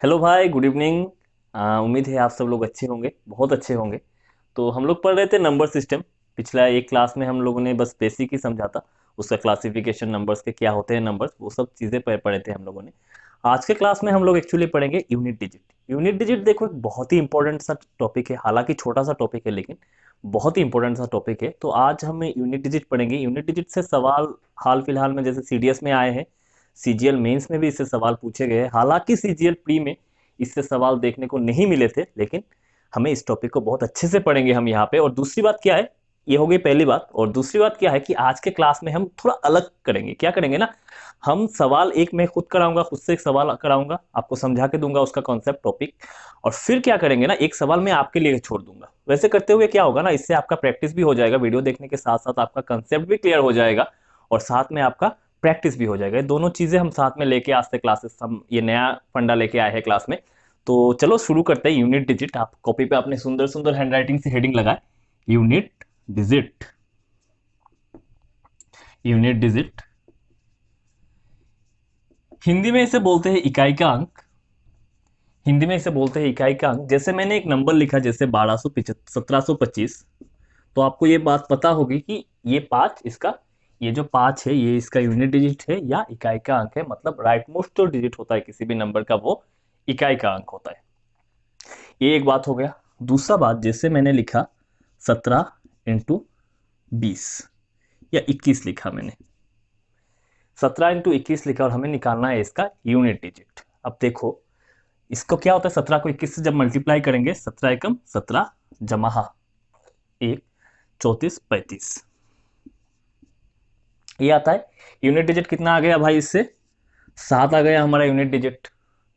Hello भाई, good evening. उम्मीद है आप सब लोग अच्छे होंगे, बहुत अच्छे होंगे। तो हम लोग पढ़ रहे थे नंबर सिस्टम। पिछला एक क्लास में हम लोगों ने बस बेसिक ही समझा था। उसका क्लासिफिकेशन, नंबर्स के क्या होते हैं नंबर्स, वो सब चीज़ें पढ़े थे हम लोगों ने। आज के क्लास में हम लोग एक्चुअली पढ़ेंगे यूनिट डिजिट। यूनिट डिजिट देखो, एक बहुत ही इंपॉर्टेंट सा टॉपिक है, हालांकि छोटा सा टॉपिक है लेकिन बहुत ही इंपॉर्टेंट सा टॉपिक है। तो आज हम यूनिट डिजिट पढ़ेंगे। यूनिट डिजिट से सवाल हाल फिलहाल में जैसे सीडीएस में आए हैं, सीजीएल मेंस में भी इससे सवाल पूछे गए हैं। हालांकि सीजीएल प्री में इससे सवाल देखने को नहीं मिले थे, लेकिन हमें इस टॉपिक को बहुत अच्छे से पढ़ेंगे हम यहाँ पे। और दूसरी बात क्या है, ये हो गई पहली बात। और दूसरी बात क्या है कि आज के क्लास में हम थोड़ा अलग करेंगे। क्या करेंगे ना, हम सवाल एक मैं खुद कराऊंगा, खुद से एक सवाल कराऊंगा, आपको समझा के दूंगा उसका कॉन्सेप्ट टॉपिक। और फिर क्या करेंगे ना, एक सवाल मैं आपके लिए छोड़ दूंगा। वैसे करते हुए क्या होगा ना, इससे आपका प्रैक्टिस भी हो जाएगा, वीडियो देखने के साथ साथ आपका कंसेप्ट भी क्लियर हो जाएगा और साथ में आपका प्रैक्टिस भी हो जाएगा। ये दोनों चीजें हम साथ में लेके आज से क्लासेस, हम ये नया फंडा लेके आए हैं क्लास में। तो चलो शुरू करते हैं। यूनिट डिजिट, आप कॉपी पे अपने सुंदर सुंदर हैंडराइटिंग से हेडिंग लगाए, unit digit. Unit digit Hindi में इसे बोलते हैं इकाई का अंक। हिंदी में इसे बोलते हैं इकाई का अंक। जैसे मैंने एक नंबर लिखा, जैसे 1725, तो आपको ये बात पता होगी कि ये पांच इसका, ये जो पांच है ये इसका यूनिट डिजिट है या इकाई का अंक है। मतलब राइट मोस्ट जो डिजिट होता है किसी भी नंबर का, वो इकाई का अंक होता है। ये एक बात हो गया। दूसरा बात, जैसे मैंने लिखा 17 × 20 या 21 लिखा मैंने, 17 × 21 लिखा और हमें निकालना है इसका यूनिट डिजिट। अब देखो, इसको क्या होता है, 17 को 21 से जब मल्टीप्लाई करेंगे, 17 × 17 जमा 1, 34, 35, ये आता है। यूनिट डिजिट कितना आ गया भाई, इससे 7 आ गया हमारा यूनिट डिजिट।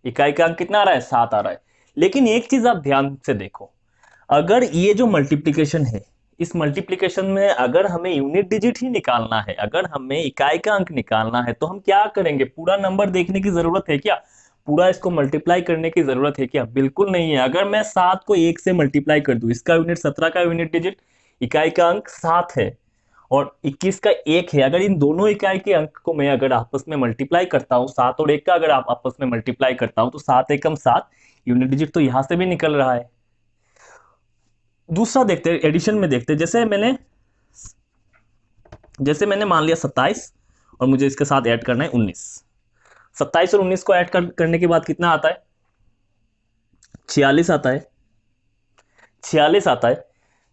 इकाई का अंक कितना आ रहा है, 7 आ रहा है। लेकिन एक चीज आप ध्यान से देखो, अगर ये जो मल्टीप्लीकेशन है, इस मल्टीप्लीकेशन में अगर हमें यूनिट डिजिट ही निकालना है, अगर हमें इकाई का अंक निकालना है, तो हम क्या करेंगे, पूरा नंबर देखने की जरूरत है क्या, पूरा इसको मल्टीप्लाई करने की जरूरत है क्या? बिल्कुल नहीं है। अगर मैं 7 को 1 से मल्टीप्लाई कर दूं, इसका यूनिट 17 का यूनिट डिजिट, इकाई का अंक 7 है और 21 का 1 है। अगर इन दोनों इकाई के अंक को मैं अगर आपस में मल्टीप्लाई करता हूं, 7 और 1 का अगर आप आपस में मल्टीप्लाई करता हूं, तो 7 एकम 7, यूनिट डिजिट तो यहां से भी निकल रहा है। दूसरा देखते हैं, एडिशन में देखते हैं। जैसे मैंने मान लिया 27 और मुझे इसके साथ ऐड करना है 19। 27 और 19 को करने के बाद कितना आता है, 46 आता है। 46 आता है,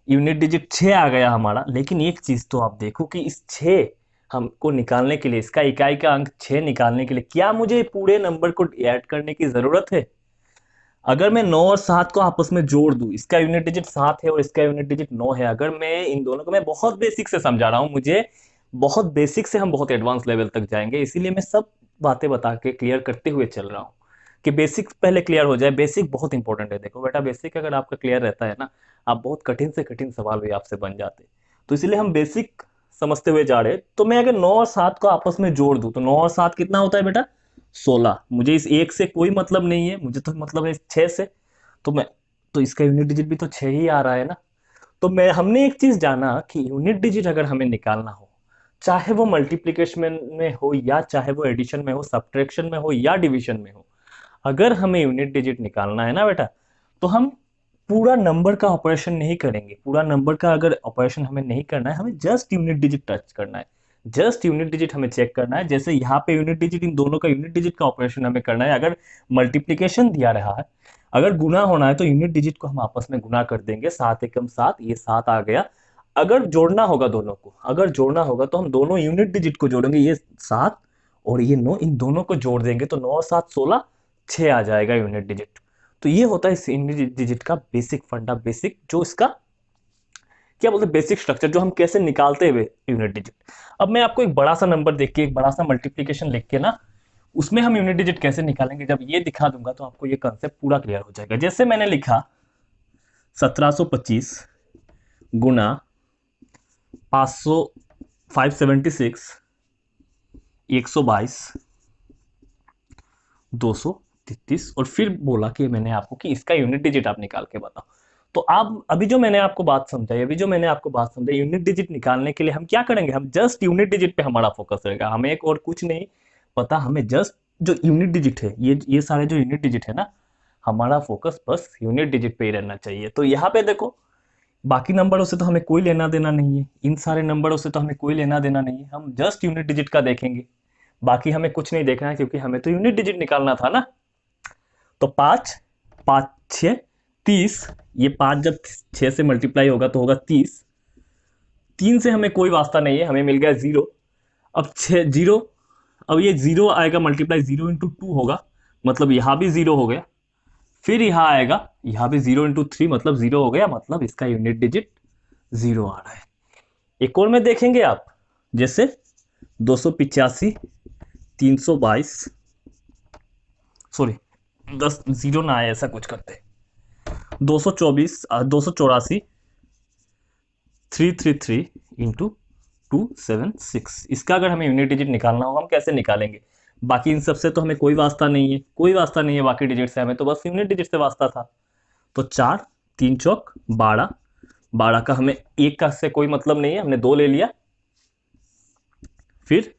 यूनिट डिजिट 6 आ गया हमारा। लेकिन एक चीज तो आप देखो कि इस 6 हमको निकालने के लिए, इसका इकाई का अंक 6 निकालने के लिए, क्या मुझे पूरे नंबर को ऐड करने की जरूरत है? अगर मैं 9 और 7 को आपस में जोड़ दूं, इसका यूनिट डिजिट 7 है और इसका यूनिट डिजिट 9 है। अगर मैं इन दोनों को, मैं बहुत बेसिक से समझा रहा हूं, मुझे बहुत बेसिक से हम बहुत एडवांस लेवल तक जाएंगे, इसीलिए मैं सब बातें बता के क्लियर करते हुए चल रहा हूँ कि बेसिक पहले क्लियर हो जाए। बेसिक बहुत इंपॉर्टेंट है। देखो बेटा, बेसिक अगर आपका क्लियर रहता है ना, आप बहुत कठिन से कठिन सवाल भी आपसे बन जाते। तो इसलिए हम बेसिक समझते हुए जा रहे हैं। तो मैं अगर 9 और 7 को आपस में जोड़ दूं, तो 9 और 7 कितना होता है बेटा, 16। मुझे इस एक से कोई मतलब नहीं है, मुझे तो मतलब है 6 से। तो मैं, तो इसका यूनिट डिजिट भी तो 6 ही आ रहा है ना। तो मैं, हमने एक चीज जाना कि यूनिट डिजिट अगर हमें निकालना हो, चाहे वो मल्टीप्लिकेशन में हो या चाहे वो एडिशन में हो, सब्ट्रैक्शन में हो या डिवीजन में हो, अगर हमें यूनिट डिजिट निकालना है ना बेटा, तो हम पूरा नंबर का ऑपरेशन नहीं करेंगे। पूरा नंबर का अगर ऑपरेशन हमें नहीं करना है, हमें जस्ट यूनिट डिजिट टच करना है। जस्ट यूनिट डिजिट हमें चेक करना है। जैसे यहाँ पे यूनिट डिजिट, इन दोनों का यूनिट डिजिट का ऑपरेशन हमें करना है। अगर मल्टीप्लीकेशन दिया रहा है, अगर गुना होना है, तो यूनिट डिजिट को हम आपस में गुना कर देंगे। 7 एकम 7, ये 7 आ गया। अगर जोड़ना होगा दोनों को, अगर जोड़ना होगा तो हम दोनों यूनिट डिजिट को जोड़ेंगे, ये 7 और ये 9, इन दोनों को जोड़ देंगे तो 9 और 7 16, 6 आ जाएगा यूनिट डिजिट। तो ये होता है इस यूनिट डिजिट का बेसिक फंडा, बेसिक जो इसका क्या बोलते हैं, बेसिक स्ट्रक्चर, जो हम कैसे निकालते हुए यूनिट डिजिट। अब मैं आपको एक बड़ा सा नंबर देख के, एक बड़ा सा मल्टीप्लीकेशन लिख के ना, उसमें हम यूनिट डिजिट कैसे निकालेंगे, जब ये दिखा दूंगा तो आपको ये कंसेप्ट पूरा क्लियर हो जाएगा। जैसे मैंने लिखा 1725 गुना 500, 576, 122, 233, और फिर बोला कि मैंने आपको कि इसका यूनिट डिजिट आप निकाल के बताओ। तो आप अभी जो मैंने आपको बात समझाई, अभी जो मैंने आपको बात समझाई, यूनिट डिजिट निकालने के लिए हम क्या करेंगे, हम जस्ट यूनिट डिजिट पे हमारा फोकस रहेगा। हमें एक और कुछ नहीं पता, हमें जस्ट जो यूनिट डिजिट है, ये सारे जो यूनिट डिजिट है ना, हमारा फोकस बस यूनिट डिजिट पे ही रहना चाहिए। तो यहाँ पे देखो, बाकी नंबरों से तो हमें कोई लेना देना नहीं है, इन सारे नंबरों से तो हमें कोई लेना देना नहीं है, हम जस्ट यूनिट डिजिट का देखेंगे, बाकी हमें कुछ नहीं देखना है क्योंकि हमें तो यूनिट डिजिट निकालना था ना। तो 5, 5 6 30, ये 5 जब 6 से मल्टीप्लाई होगा तो होगा 30, 3 से हमें कोई वास्ता नहीं है, हमें मिल गया 0। अब 6 0, अब ये 0 आएगा मल्टीप्लाई 0 × 2 होगा, मतलब यहाँ भी 0 हो गया, फिर यहाँ आएगा, यहाँ भी 0 × 3 मतलब 0 हो गया, मतलब इसका यूनिट डिजिट 0 आ रहा है। एक और में देखेंगे आप, जैसे 285 322, सॉरी 10 0 ना आए ऐसा कुछ करते, 224 284 333 × 276, इसका अगर हमें यूनिट डिजिट निकालना होगा हम कैसे निकालेंगे? बाकी इन सब से तो हमें कोई वास्ता नहीं है, कोई वास्ता नहीं है बाकी डिजिट से, हमें तो बस यूनिट डिजिट से वास्ता था। तो 4 3 चौक 12, 12 का हमें एक का से कोई मतलब नहीं है, हमने 2 ले लिया, फिर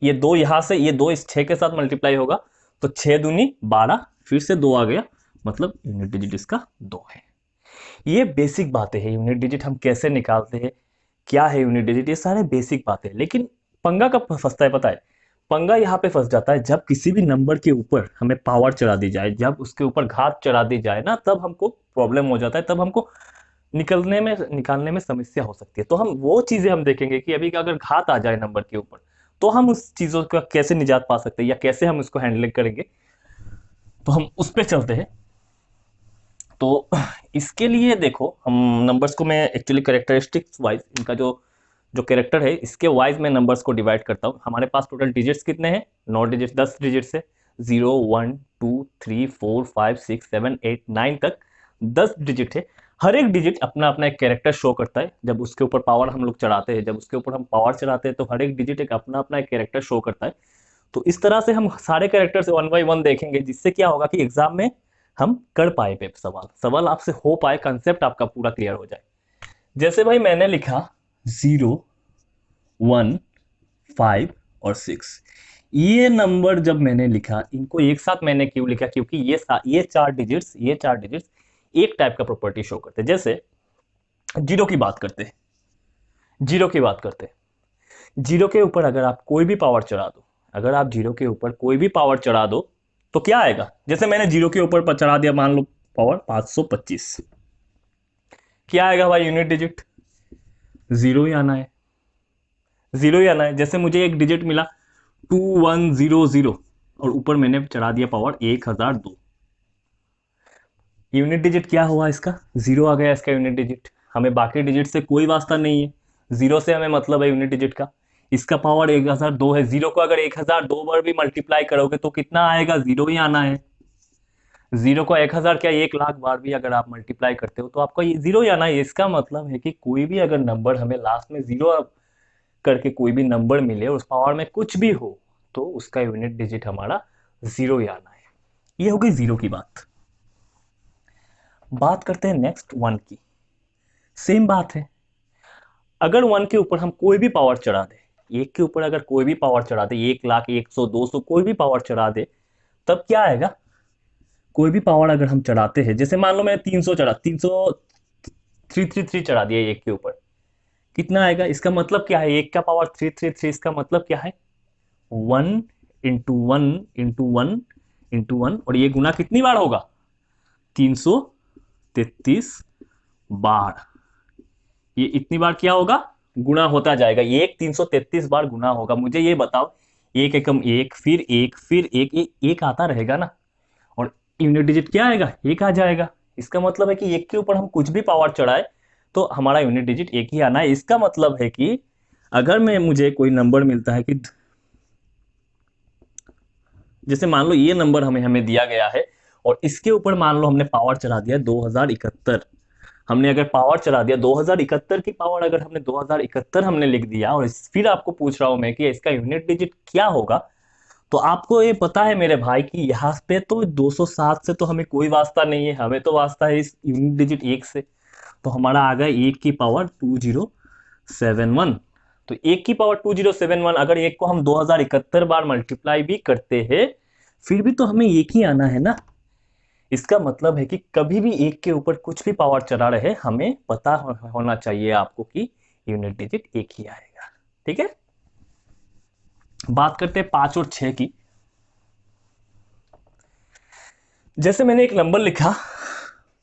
ये 2 यहां से, ये 2 इस 6 के साथ मल्टीप्लाई होगा, तो 6 दूनी 12, फिर से 2 आ गया, मतलब यूनिट डिजिट इसका 2 है। ये बेसिक बातें हैं, यूनिट डिजिट हम कैसे निकालते हैं, क्या है यूनिट डिजिट, ये सारे बेसिक बातें। लेकिन पंगा कब फंसता है पता है? पंगा यहाँ पे फंस जाता है जब किसी भी नंबर के ऊपर हमें पावर चढ़ा दी जाए, जब उसके ऊपर घात चढ़ा दी जाए ना, तब हमको प्रॉब्लम हो जाता है, तब हमको निकालने में समस्या हो सकती है। तो हम वो चीजें हम देखेंगे कि अभी अगर घात आ जाए नंबर के ऊपर, तो हम उस चीजों का कैसे निजात पा सकते हैं या कैसे हम इसको हैंडल करेंगे, तो हम उस पर चलते हैं। तो इसके लिए देखो, हम नंबर्स को मैं एक्चुअली कैरेक्टरिस्टिक्स वाइज, इनका जो जो कैरेक्टर है इसके वाइज मैं नंबर्स को डिवाइड करता हूँ। हमारे पास टोटल डिजिट्स कितने हैं? 9 डिजिट, 10 डिजिट्स है, 0 1 2 3 4 5 6 7 8 9 तक 10 डिजिट है। हर एक डिजिट अपना अपना एक कैरेक्टर शो करता है। जब उसके ऊपर पावर हम लोग चढ़ाते हैं, जब उसके ऊपर हम पावर चढ़ाते हैं, तो हर एक डिजिट एक अपना अपना एक कैरेक्टर शो करता है। तो इस तरह से हम सारे कैरेक्टर से 1 बाय 1 देखेंगे, जिससे क्या होगा कि एग्जाम में हम कर पाए पे सवाल आपसे हो पाए, कंसेप्ट आपका पूरा क्लियर हो जाए। जैसे भाई मैंने लिखा 0 1 5 और 6, ये नंबर जब मैंने लिखा, इनको एक साथ मैंने क्यों लिखा? क्योंकि ये चार डिजिट्स एक टाइप का प्रॉपर्टी शो करते हैं। जैसे जीरो की बात करते हैं, जीरो के ऊपर अगर आप कोई भी पावर चढ़ा दो, अगर आप जीरो के ऊपर कोई भी पावर चढ़ा दो तो क्या आएगा? जैसे मैंने जीरो के ऊपर चढ़ा दिया, मान लो पावर 525, क्या आएगा भाई? यूनिट डिजिट जीरो ही आना है, जीरो ही आना है। जैसे मुझे एक डिजिट मिला 2100 और ऊपर मैंने चढ़ा दिया पावर 1002, यूनिट डिजिट क्या हुआ? इसका जीरो आ गया, इसका यूनिट डिजिट। हमें बाकी डिजिट से कोई वास्ता नहीं है, जीरो से हमें मतलब है यूनिट डिजिट का। इसका पावर 1002 है, जीरो को अगर 1002 बार भी मल्टीप्लाई करोगे तो कितना आएगा? जीरो ही आना है। जीरो को 1000 क्या 1,00,000 बार भी अगर आप मल्टीप्लाई करते हो तो आपको ये जीरो ही आना है। इसका मतलब है कि कोई भी अगर नंबर हमें लास्ट में जीरो करके कोई भी नंबर मिले और उस पावर में कुछ भी हो, तो उसका यूनिट डिजिट हमारा जीरो ही आना है। ये हो गई जीरो की बात करते हैं नेक्स्ट 1 की। सेम बात है, अगर 1 के ऊपर हम कोई भी पावर चढ़ा दे, एक के ऊपर अगर कोई भी पावर चढ़ा दे, 1,00,000 100 200 कोई भी पावर चढ़ा दे, तब क्या आएगा? कोई भी पावर अगर हम चढ़ाते हैं, जैसे मान लो मैं 333 चढ़ा दिया एक के ऊपर, कितना आएगा? इसका मतलब क्या है? एक का पावर 333, इसका मतलब क्या है? 1 इंटू 1 इंटू 1 इंटू 1, और ये गुना कितनी बार होगा? 333 बार। ये इतनी बार क्या होगा? गुना होता जाएगा, एक 333 बार गुना होगा। मुझे ये बताओ, एक एकम एक, फिर एक, फिर एक आता रहेगा ना, और यूनिट डिजिट क्या आएगा? एक आ जाएगा। इसका मतलब है कि एक के ऊपर हम कुछ भी पावर चढ़ाए तो हमारा यूनिट डिजिट एक ही आना है। इसका मतलब है कि अगर मुझे कोई नंबर मिलता है कि जैसे मान लो ये नंबर हमें दिया गया है और इसके ऊपर मान लो हमने पावर चढ़ा दिया 2071, हमने अगर पावर चढ़ा दिया 2071 की पावर, अगर हमने 2071 हमने लिख दिया और फिर आपको पूछ रहा हूं मैं कि इसका यूनिट डिजिट क्या होगा, तो आपको ये पता है मेरे भाई कि यहाँ पे तो 207 से तो हमें कोई वास्ता नहीं है, हमें तो वास्ता है इस यूनिट डिजिट एक से। तो हमारा आ गया एक की पावर 2071। तो एक की पावर 2071, अगर एक को हम 2071 बार मल्टीप्लाई भी करते हैं फिर भी तो हमें एक ही आना है ना। इसका मतलब है कि कभी भी एक के ऊपर कुछ भी पावर चढ़ा रहे, हमें पता होना चाहिए आपको कि यूनिट डिजिट एक ही आएगा। ठीक है, बात करते हैं 5 और 6 की। जैसे मैंने एक नंबर लिखा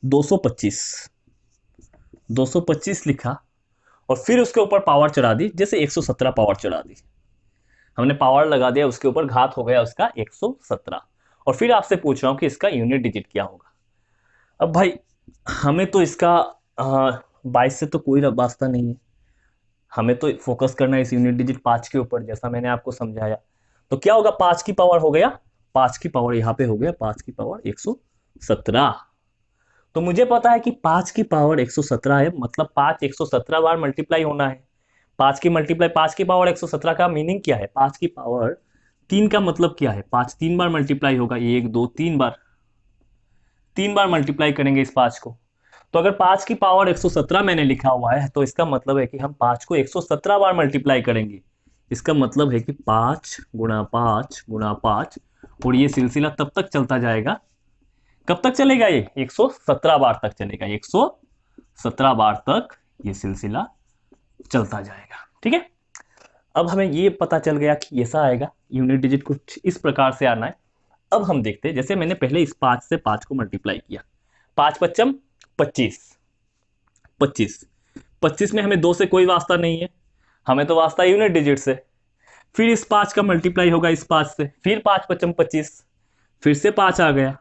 225, 225 लिखा और फिर उसके ऊपर पावर चढ़ा दी, जैसे 117 पावर चढ़ा दी, हमने पावर लगा दिया, उसके ऊपर घात हो गया उसका 117, और फिर आपसे पूछ रहा हूं कि इसका यूनिट डिजिट क्या होगा। अब भाई हमें तो इसका 22 से तो कोई वास्ता नहीं है, हमें तो फोकस करना है इस यूनिट डिजिट 5 के ऊपर, जैसा मैंने आपको समझाया। तो क्या होगा, 5 की पावर हो गया, 5 की पावर यहाँ पे हो गया 5 की पावर 117। तो मुझे पता है कि 5 की पावर 117 है, मतलब 5 117 बार मल्टीप्लाई होना है। 5 की मल्टीप्लाई 5 की पावर 117 का मीनिंग क्या है, 5 की पावर 3 का मतलब क्या है, 5 3 बार मल्टीप्लाई होगा, 1 2 3 बार, 3 बार मल्टीप्लाई करेंगे इस 5 को। तो अगर 5 की पावर 117 मैंने लिखा हुआ है, तो इसका मतलब है कि हम 5 को 117 बार मल्टीप्लाई करेंगे। इसका मतलब है कि 5 गुणा 5 गुणा 5, और ये सिलसिला तब तक चलता जाएगा, कब तक चलेगा, ये 117 बार तक चलेगा, 117 बार तक ये सिलसिला चलता जाएगा। ठीक है, अब हमें ये पता चल गया कि ऐसा आएगा, यूनिट डिजिट कुछ इस प्रकार से आना है। अब हम देखते हैं, जैसे मैंने पहले इस 5 से 5 को मल्टीप्लाई किया, 5 पच्चम 25, 25 25 में हमें 2 से कोई वास्ता नहीं है, हमें तो वास्ता यूनिट डिजिट से। फिर इस 5 का मल्टीप्लाई होगा इस 5 से, फिर 5 पच्चम 25, फिर से 5 आ गया।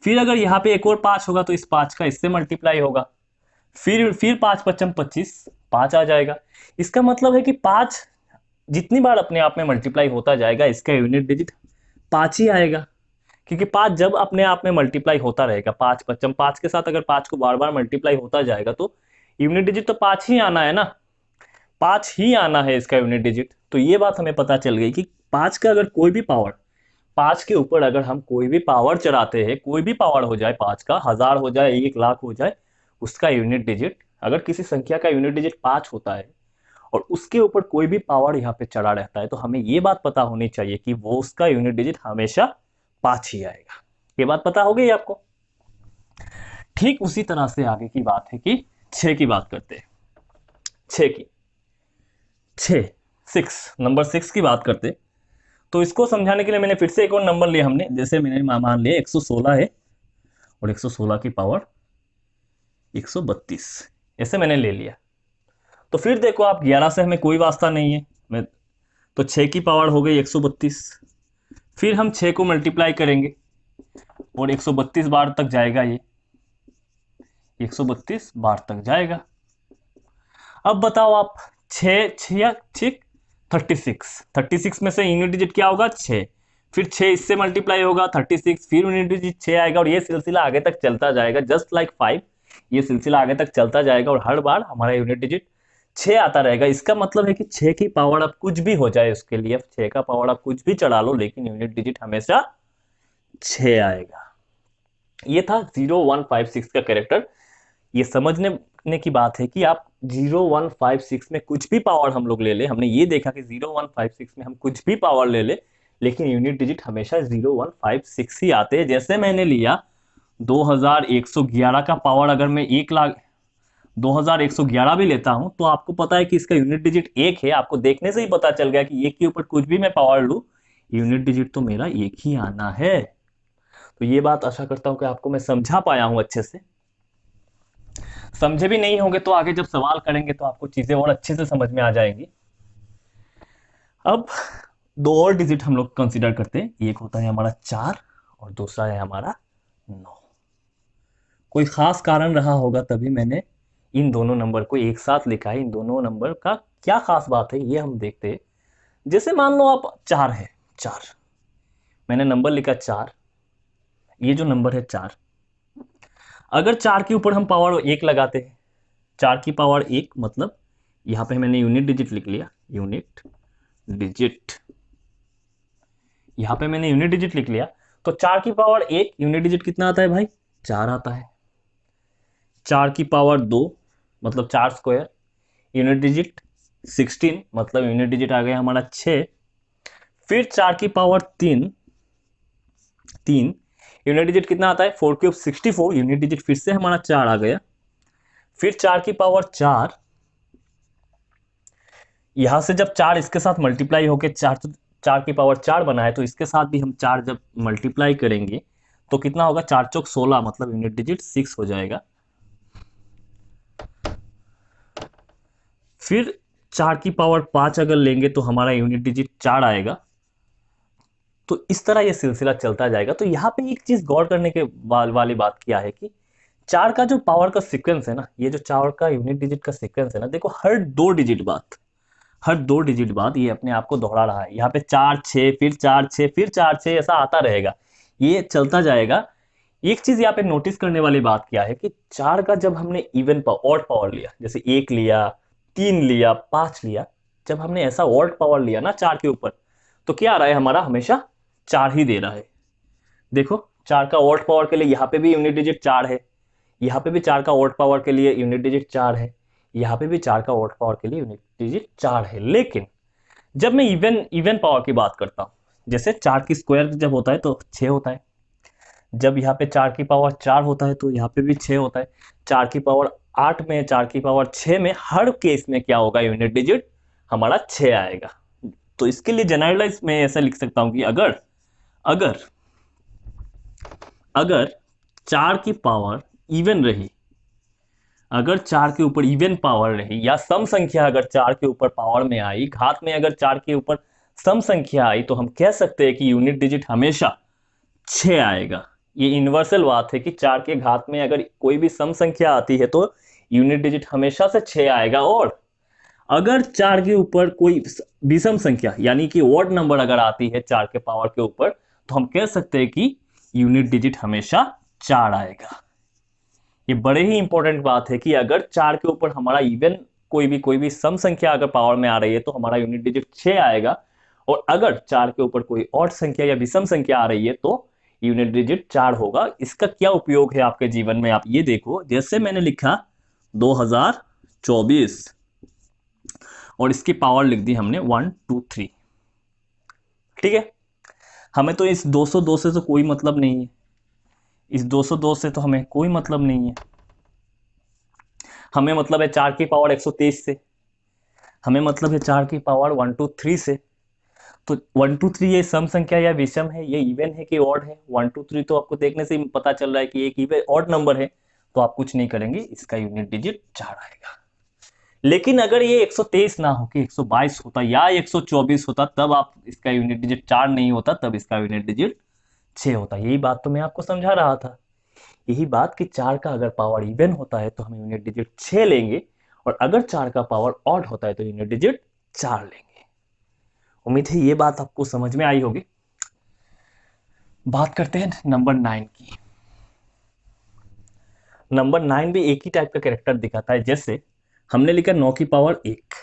फिर अगर यहाँ पे एक और 5 होगा तो इस 5 का इससे मल्टीप्लाई होगा, फिर 5 पच्चम 25, 5 आ जाएगा। इसका मतलब है कि 5 जितनी बार अपने आप में मल्टीप्लाई होता जाएगा, इसका यूनिट डिजिट 5 ही आएगा, क्योंकि 5 जब अपने आप में मल्टीप्लाई होता रहेगा, 5 पच्चम 5 के साथ अगर 5 को बार बार मल्टीप्लाई होता जाएगा तो यूनिट डिजिट तो 5 ही आना है ना, 5 ही आना है इसका यूनिट डिजिट। तो ये बात हमें पता चल गई कि 5 का अगर कोई भी पावर, 5 के ऊपर अगर हम कोई भी पावर चढ़ाते हैं, कोई भी पावर हो जाए, 5 का 1000 हो जाए, 1 लाख हो जाए, उसका यूनिट डिजिट, अगर किसी संख्या का यूनिट डिजिट 5 होता है और उसके ऊपर कोई भी पावर यहाँ पे चढ़ा रहता है, तो हमें ये बात पता होनी चाहिए कि वो उसका यूनिट डिजिट हमेशा 5 ही आएगा। ये बात पता हो गई आपको। ठीक उसी तरह से आगे की बात है कि 6 की बात करते हैं, 6 की, 6 6 नंबर 6 की बात करते हैं। तो इसको समझाने के लिए मैंने फिर से एक और नंबर लिया हमने, जैसे मैंने मान लिया 116 है और 116 की पावर 132, ऐसे मैंने ले लिया। तो फिर देखो आप, 11 से हमें कोई वास्ता नहीं है, मैं तो 6 की पावर हो गई 132, फिर हम 6 को मल्टीप्लाई करेंगे और 132 बार तक जाएगा, ये 132 बार तक जाएगा। अब बताओ आप, 6 6 6 36 में से यूनिट डिजिट क्या होगा, 6, फिर 6 इससे मल्टीप्लाई होगा 36, फिर यूनिट डिजिट 6 आएगा, और ये सिलसिला आगे तक चलता जाएगा, जस्ट लाइक 5, ये सिलसिला आगे तक चलता जाएगा और हर बार हमारा यूनिट डिजिट 6 आता रहेगा। इसका मतलब है कि 6 की पावर अब कुछ भी हो जाए, उसके लिए 6 का पावर आप कुछ भी चढ़ा लो, लेकिन यूनिट डिजिट हमेशा 6 आएगा। ये था 0 1 5 6 का कैरेक्टर। ये समझने की बात है कि आप 0 1 5 6 में कुछ भी पावर हम लोग ले ले, हमने ये देखा कि 0 1 5 6 में हम कुछ भी पावर ले ले, लेकिन यूनिट डिजिट हमेशा 0 1 5 6 ही आते हैं। जैसे मैंने लिया 2111 का पावर, अगर मैं 1 लाख 2111 भी लेता हूं, तो आपको पता है कि इसका यूनिट डिजिट 1 है, आपको देखने से ही पता चल गया कि 1 के ऊपर कुछ भी मैं पावर लूं, यूनिट डिजिट तो मेरा 1 ही आना है। तो ये बात आशा करता हूं कि आपको मैं समझा पाया हूं अच्छे से। समझे भी नहीं होंगे तो आगे जब सवाल करेंगे तो आपको चीजें और अच्छे से समझ में आ जाएंगी। अब 2 और डिजिट हम लोग कंसीडर करते हैं, एक होता है हमारा 4 और दूसरा है हमारा 9। कोई खास कारण रहा होगा तभी मैंने इन दोनों नंबर को एक साथ लिखा है। इन दोनों नंबर का क्या खास बात है ये हम देखते हैं। जैसे मान लो आप 4 है, 4 मैंने नंबर लिखा 4, ये जो नंबर है 4, अगर 4 के ऊपर हम पावर 1 लगाते हैं, 4 की पावर 1 मतलब यहां पे मैंने यूनिट डिजिट लिख लिया, यूनिट डिजिट, यहां पे मैंने यूनिट डिजिट लिख लिया, तो 4 की पावर 1 यूनिट डिजिट कितना आता है भाई, 4 आता है। 4 की पावर 2 मतलब 4 स्क्वायर, यूनिट डिजिट 16 मतलब यूनिट डिजिट आ गया हमारा 6। फिर 4 की पावर 3 3 यूनिट डिजिट कितना आता है 4 क्यूब 64, यूनिट डिजिट फिर से हमारा 4 आ गया। फिर 4 की पावर 4, यहां से जब 4 इसके साथ मल्टीप्लाई होके 4 की पावर 4 बना है, तो इसके साथ भी हम 4 जब मल्टीप्लाई करेंगे तो कितना होगा, 4 चौक 16, मतलब यूनिट डिजिट 6 हो जाएगा। फिर 4 की पावर 5 अगर लेंगे तो हमारा यूनिट डिजिट 4 आएगा। तो इस तरह ये सिलसिला चलता जाएगा। तो यहाँ पे एक चीज गौर करने के वाली बात क्या है कि 4 का जो पावर का सीक्वेंस है ना, ये जो 4 का यूनिट डिजिट का सीक्वेंस है ना, देखो हर दो डिजिट बाद ये अपने आप को दोहरा रहा है। यहाँ पे 4 6 फिर 4 6 फिर 4 6 ऐसा आता रहेगा, ये चलता जाएगा। एक चीज यहाँ पे नोटिस करने वाली बात क्या है कि 4 का जब हमने इवन पावर ऑड पावर लिया, जैसे 1 लिया 3 लिया 5 लिया, जब हमने ऐसा ऑड पावर लिया ना 4 के ऊपर, तो क्या आ रहा है, हमारा हमेशा 4 ही दे रहा है। देखो 4 का ऑड पावर के लिए यहाँ पे भी यूनिट डिजिट 4 है, यहाँ पे भी 4 का ऑड पावर के लिए यूनिट डिजिट 4 है, यहाँ पे भी 4 का ऑड पावर के लिए यूनिट डिजिट 4 है। लेकिन जब मैं इवन पावर की बात करता हूं, जैसे 4 की स्क्वायर जब होता है तो 6 होता है, जब यहाँ पे 4 की पावर 4 होता है तो यहाँ पे भी 6 होता है, 4 की पावर 8 में 4 की पावर 6 में हर केस में क्या होगा, यूनिट डिजिट हमारा 6 आएगा। तो इसके लिए जनरलाइज में ऐसा लिख सकता हूं कि अगर अगर अगर 4 की पावर इवन रही, अगर 4 के ऊपर इवन पावर रही, या सम संख्या अगर 4 के ऊपर पावर में आई, घात में अगर 4 के ऊपर सम संख्या आई, तो हम कह सकते हैं कि यूनिट डिजिट हमेशा 6 आएगा। ये यूनिवर्सल बात है कि 4 के घात में अगर कोई भी सम संख्या आती है तो यूनिट डिजिट हमेशा से 6 आएगा। और अगर 4 के ऊपर कोई विषम संख्या यानी कि ऑड नंबर अगर आती है 4 के पावर के ऊपर, तो हम कह सकते हैं कि यूनिट डिजिट हमेशा 4 आएगा। ये बड़े ही इंपॉर्टेंट बात है कि अगर 4 के ऊपर हमारा इवन कोई भी सम संख्या अगर पावर में आ रही है तो हमारा यूनिट डिजिट 6 आएगा, और अगर 4 के ऊपर कोई ऑड संख्या या विषम संख्या आ रही है तो यूनिट डिजिट 4 होगा। इसका क्या उपयोग है आपके जीवन में, आप ये देखो। जैसे मैंने लिखा 2024 और इसकी पावर लिख दी हमने 1 2 3, ठीक है। हमें तो इस 202 से तो कोई मतलब नहीं है, इस 202 से तो हमें कोई मतलब नहीं है, हमें मतलब है 4 की पावर 123 से, हमें मतलब है 4 की पावर 1 2 3 से। तो 1 2 3 ये सम संख्या या विषम है, ये इवन है कि ऑड है। 1 2 3 तो आपको देखने से ही पता चल रहा है कि एक इवन ऑड नंबर है, तो आप कुछ नहीं करेंगे, इसका यूनिट डिजिट 4 आएगा। लेकिन अगर ये 123 ना हो कि 122 होता या 124 होता, तब आप इसका यूनिट डिजिट 4 नहीं होता, तब इसका यूनिट डिजिट 6 होता। यही बात तो मैं आपको समझा रहा था, यही बात कि 4 का अगर पावर इवन होता है तो हम यूनिट डिजिट 6 लेंगे, और अगर 4 का पावर ऑड होता है तो यूनिट डिजिट 4 लेंगे। उम्मीद है ये बात आपको समझ में आई होगी। बात करते हैं नंबर 9 की। नंबर 9 भी एक ही टाइप का कैरेक्टर दिखाता है। जैसे हमने लिखा 9 की पावर 1,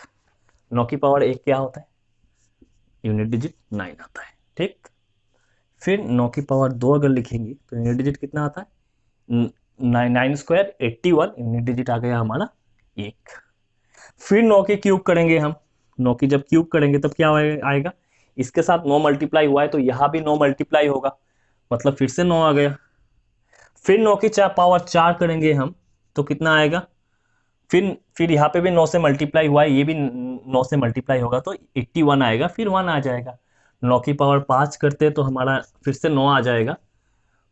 9 की पावर 1 क्या होता है, यूनिट डिजिट 9 आता है, ठीक। फिर 9 की पावर 2 अगर लिखेंगे तो यूनिट डिजिट कितना आता है, 9 स्क्वायर 81, यूनिट डिजिट आ गया हमारा 1। फिर 9 के क्यूब करेंगे हम, 9 की जब क्यूब करेंगे तब क्या आएगा, इसके साथ 9 मल्टीप्लाई हुआ है तो यहां भी 9 मल्टीप्लाई होगा, मतलब फिर से 9 आ गया। फिर 9 की पावर 4 करेंगे हम तो कितना आएगा, फिर यहाँ पे भी 9 से मल्टीप्लाई हुआ है, ये भी 9 से मल्टीप्लाई होगा तो 81 आएगा, फिर 1 आ जाएगा। 9 की पावर 5 करते हैं तो हमारा फिर से 9 आ जाएगा।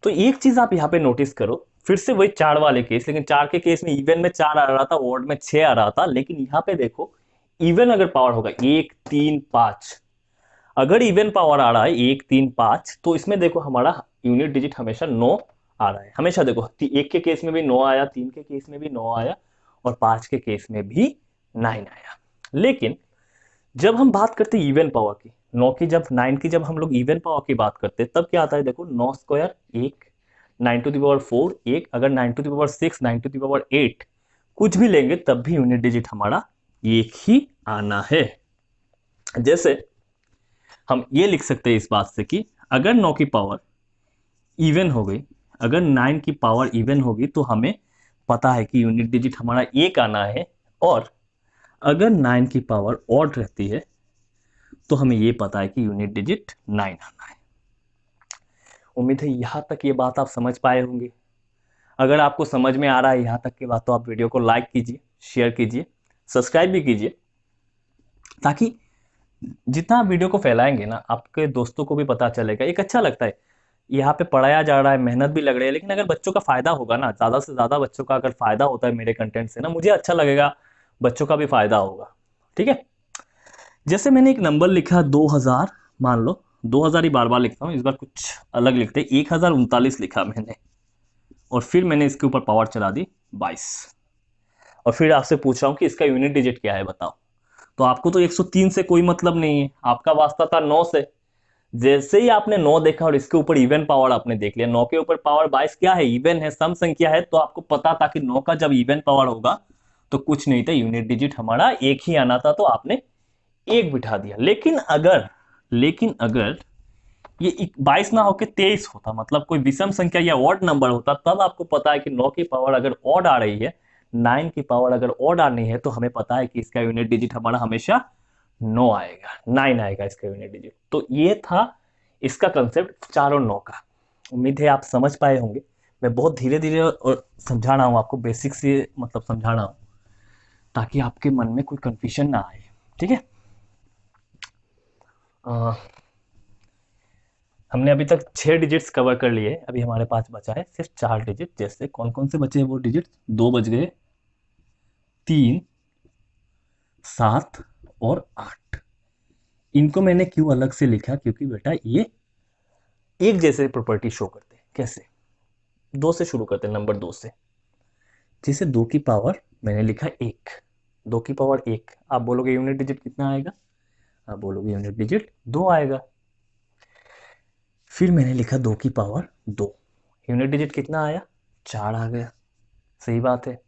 तो एक चीज आप यहाँ पे नोटिस करो, फिर से वही 4 वाले केस, लेकिन 4 के केस में इवन में 4 आ रहा था, ऑड में 6 आ रहा था। लेकिन यहाँ पे देखो इवन अगर पावर होगा 1 3 5, अगर इवन पावर आ रहा है 1 3 5, तो इसमें देखो हमारा यूनिट डिजिट हमेशा 9 आ रहा है। हमेशा देखो 1 के केस में भी 9 आया, 3 के केस में भी 9 आया, और 5 के केस में भी 9 आया। लेकिन जब हम बात करते हैं इवन पावर की, 9 की जब 9 की जब हम लोग इवन पावर की बात करते हैं तब क्या आता है, देखो 9 स्क्वायर 1, 9 टू द पावर 4 1, अगर 9 to the power 6, 9 to the power 8 कुछ भी लेंगे तब भी यूनिट डिजिट हमारा एक ही आना है। जैसे हम ये लिख सकते हैं इस बात से कि अगर 9 की पावर इवन हो गई, अगर 9 की पावर इवन होगी तो हमें पता है कि यूनिट डिजिट हमारा 1 आना है, और अगर 9 की पावर ऑड रहती है तो हमें ये पता है कि यूनिट डिजिट 9 आना है। उम्मीद है यहाँ तक ये बात आप समझ पाए होंगे। अगर आपको समझ में आ रहा है यहाँ तक की बात तो आप वीडियो को लाइक कीजिए, शेयर कीजिए, सब्सक्राइब भी कीजिए, ताकि जितना आप वीडियो को फैलाएंगे ना आपके दोस्तों को भी पता चलेगा। एक अच्छा लगता है, यहाँ पे पढ़ाया जा रहा है, मेहनत भी लग रही है, लेकिन अगर बच्चों का फायदा होगा ना, ज्यादा से ज्यादा बच्चों का अगर फायदा होता है मेरे कंटेंट से ना, मुझे अच्छा लगेगा, बच्चों का भी फायदा होगा। ठीक है, जैसे मैंने एक नंबर लिखा 2000, मान लो 2000 ही बार बार लिखता हूँ, इस बार कुछ अलग लिखते हैं, 1039 लिखा मैंने, और फिर मैंने इसके ऊपर पावर चला दी 22, और फिर आपसे पूछ रहा हूँ कि इसका यूनिट डिजिट क्या है बताओ। तो आपको तो 103 से कोई मतलब नहीं है, आपका वास्ता था 9 से। जैसे ही आपने 9 देखा और इसके ऊपर इवन पावर आपने देख लिया, 9 के ऊपर पावर 22 क्या है, इवन है, सम संख्या है, तो आपको पता था कि 9 का जब इवन पावर होगा तो कुछ नहीं था, यूनिट डिजिट हमारा एक ही आना था, तो आपने एक बिठा दिया। लेकिन अगर ये 22 ना होके 23 होता, मतलब कोई विषम संख्या या ऑड नंबर होता, तब आपको पता है कि 9 की पावर अगर ऑड आ रही है, 9 की पावर अगर ऑड आनी है, तो हमें पता है कि इसका यूनिट डिजिट हमारा हमेशा 9 आएगा, 9 आएगा इसका यूनिट डिजिट। तो ये था इसका कंसेप्ट 4 और 9 का। उम्मीद है आप समझ पाए होंगे। मैं बहुत धीरे धीरे और समझा रहा हूँ आपको, बेसिक से मतलब समझा रहा हूँ, ताकि आपके मन में कोई कंफ्यूजन ना आए। ठीक है, हमने अभी तक 6 डिजिट्स कवर कर लिए, अभी हमारे पास बचा है सिर्फ 4 डिजिट। जैसे कौन कौन से बचे हैं वो डिजिट, 2 बज गए, 3, 7 और 8। इनको मैंने क्यों अलग से लिखा, क्योंकि बेटा ये एक जैसे प्रॉपर्टी शो करते हैं। कैसे, 2 से शुरू करते हैं, नंबर 2 से। जैसे 2 की पावर मैंने लिखा 1, 2 की पावर 1, आप बोलोगे यूनिट डिजिट कितना आएगा, आप बोलोगे यूनिट डिजिट 2 आएगा। फिर मैंने लिखा 2 की पावर 2, यूनिट डिजिट कितना आया, 4 आ गया। सही बात है।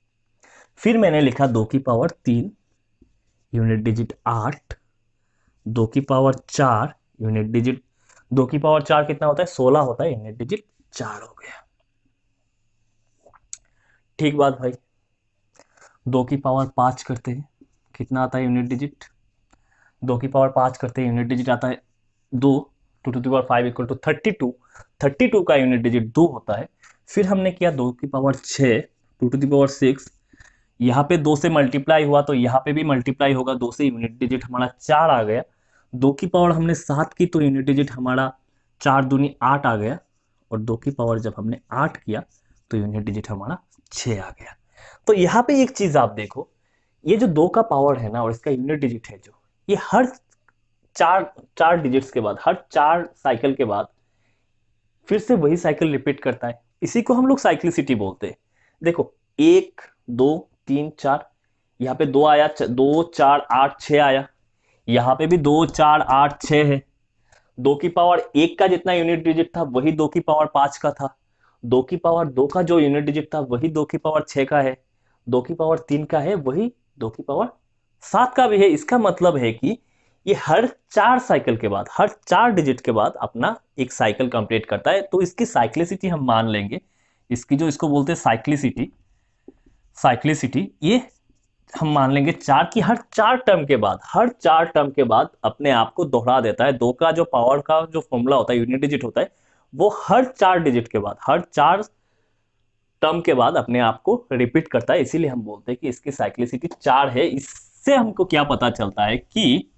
फिर मैंने लिखा 2 की पावर 3, यूनिट डिजिट 8, 2 की पावर 4, यूनिट डिजिट 2 की पावर 4 कितना होता है, 16 होता है, यूनिट डिजिट 4 हो गया। ठीक बात भाई। 2 की पावर 5 करते हैं, कितना आता है यूनिट डिजिट, 2 की पावर 5 करते हैं, यूनिट डिजिट आता है 2, 2 to the power 5 equal to 32, 32 का यूनिट डिजिट 2 होता है। फिर हमने किया 2 की पावर 6, 2 टू द पावर 6, यहाँ पे 2 से मल्टीप्लाई हुआ तो यहाँ पे भी मल्टीप्लाई होगा 2 से, यूनिट डिजिट हमारा 4 आ गया। 2 की पावर हमने 7 की तो यूनिट डिजिट हमारा 4 दूनी 8 आ गया, और 2 की पावर जब हमने 8 किया तो यूनिट डिजिट हमारा 6 आ गया। तो यहाँ पे एक चीज आप देखो, ये जो 2 का पावर है ना और इसका यूनिट डिजिट है जो, ये हर चार चार डिजिट्स के बाद, हर 4 साइकिल के बाद फिर से वही साइकिल रिपीट करता है। इसी को हम लोग साइक्लिसिटी बोलते हैं। देखो 1 2 3 4, यहाँ पे 2 आया, 2 4 8 6 आया, यहाँ पे भी 2 4 8 6 है। 2 की पावर 1 का जितना यूनिट डिजिट था वही 2 की पावर 5 का था, 2 की पावर 2 का जो यूनिट डिजिट था वही 2 की पावर 6 का है, 2 की पावर 3 का है वही 2 की पावर 7 का भी है। इसका मतलब है कि ये हर 4 साइकिल के बाद, हर 4 डिजिट के बाद अपना एक साइकिल कंप्लीट करता है। तो इसकी साइक्लिसिटी हम मान लेंगे, इसकी जो इसको बोलते हैं साइक्लिसिटी, साइक्लिसिटी ये हम मान लेंगे 4 की हर 4 टर्म के बाद, हर 4 टर्म के बाद अपने आप को दोहरा देता है। 2 का जो पावर का जो फॉर्मूला होता है, यूनिट डिजिट होता है, वो हर 4 डिजिट के बाद, हर 4 टर्म के बाद अपने आप को रिपीट करता है। इसीलिए हम बोलते हैं कि इसकी साइक्लिसिटी 4 है। इससे हमको क्या पता चलता है कि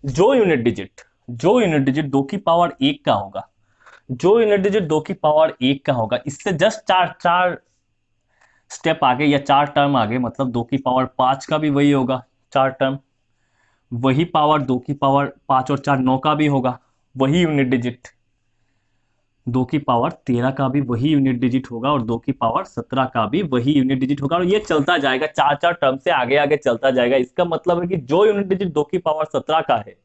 जो यूनिट डिजिट 2 की पावर 1 का होगा, जो यूनिट डिजिट 2 की पावर 1 का होगा, इससे जस्ट चार चार स्टेप आगे या 4 टर्म आगे, मतलब 2 की पावर 5 का भी वही होगा 4 टर्म, वही पावर 2 की पावर 5 और 4 9 का भी होगा वही यूनिट डिजिट, 2 की पावर 13 का भी वही यूनिट डिजिट होगा, और 2 की पावर 17 का भी वही यूनिट डिजिट होगा, और ये चलता जाएगा 4 टर्म से आगे आगे चलता जाएगा। इसका मतलब है कि जो यूनिट डिजिट 2 की पावर 17 का है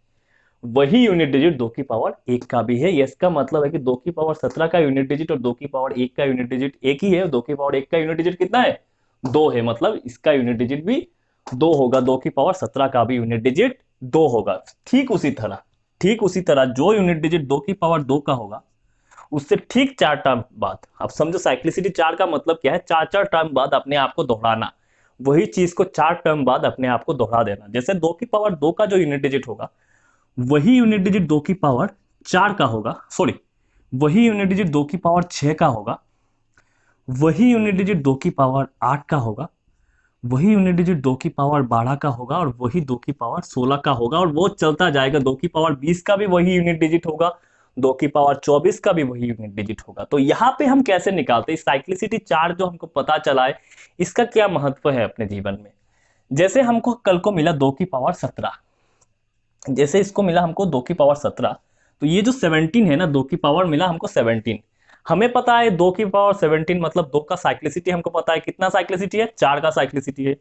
वही यूनिट डिजिट 2 की पावर 1 का भी है। इसका मतलब है कि 2 की पावर 17 का यूनिट डिजिट और 2 की पावर 1 का यूनिट डिजिट एक ही है। 2 की पावर 1 का यूनिट डिजिट कितना है, 2 है, मतलब इसका यूनिट डिजिट भी 2 होगा, 2 की पावर 17 का भी यूनिट डिजिट 2 होगा। ठीक उसी तरह जो यूनिट डिजिट 2 की पावर 2 का होगा, उससे ठीक 4 टर्म बाद, आप समझो साइक्लिसिटी 4 का मतलब क्या है, 4 टर्म बाद अपने आप को दोहराना, वही चीज को 4 टर्म बाद अपने आप को दोहरा देना। जैसे 2 की पावर 2 का जो यूनिट डिजिट होगा वही यूनिट डिजिट 2 की पावर 4 का होगा, सॉरी वही यूनिट डिजिट 2 की पावर 6 का होगा, वही यूनिट डिजिट 2 की पावर 8 का होगा, वही यूनिट डिजिट 2 की पावर 12 का होगा, और वही 2 की पावर 16 का होगा, और वो चलता जाएगा। 2 की पावर 20 का भी वही यूनिट डिजिट होगा, 2 की पावर 24 का भी वही यूनिट डिजिट होगा। तो यहाँ पे हम कैसे निकालते हैं साइक्लिसिटी चार्ट जो हमको पता चला है, इसका क्या महत्व है अपने जीवन में। जैसे हमको कल को मिला 2 की पावर 17, जैसे इसको मिला हमको 2 की पावर 17, तो ये जो 17 है ना, 2 की पावर मिला हमको 17, हमें पता है 2 की पावर 17 मतलब 2 का साइक्लिसिटी हमको पता है, कितना साइक्लिसिटी है, 4 का साइक्लिसिटी है।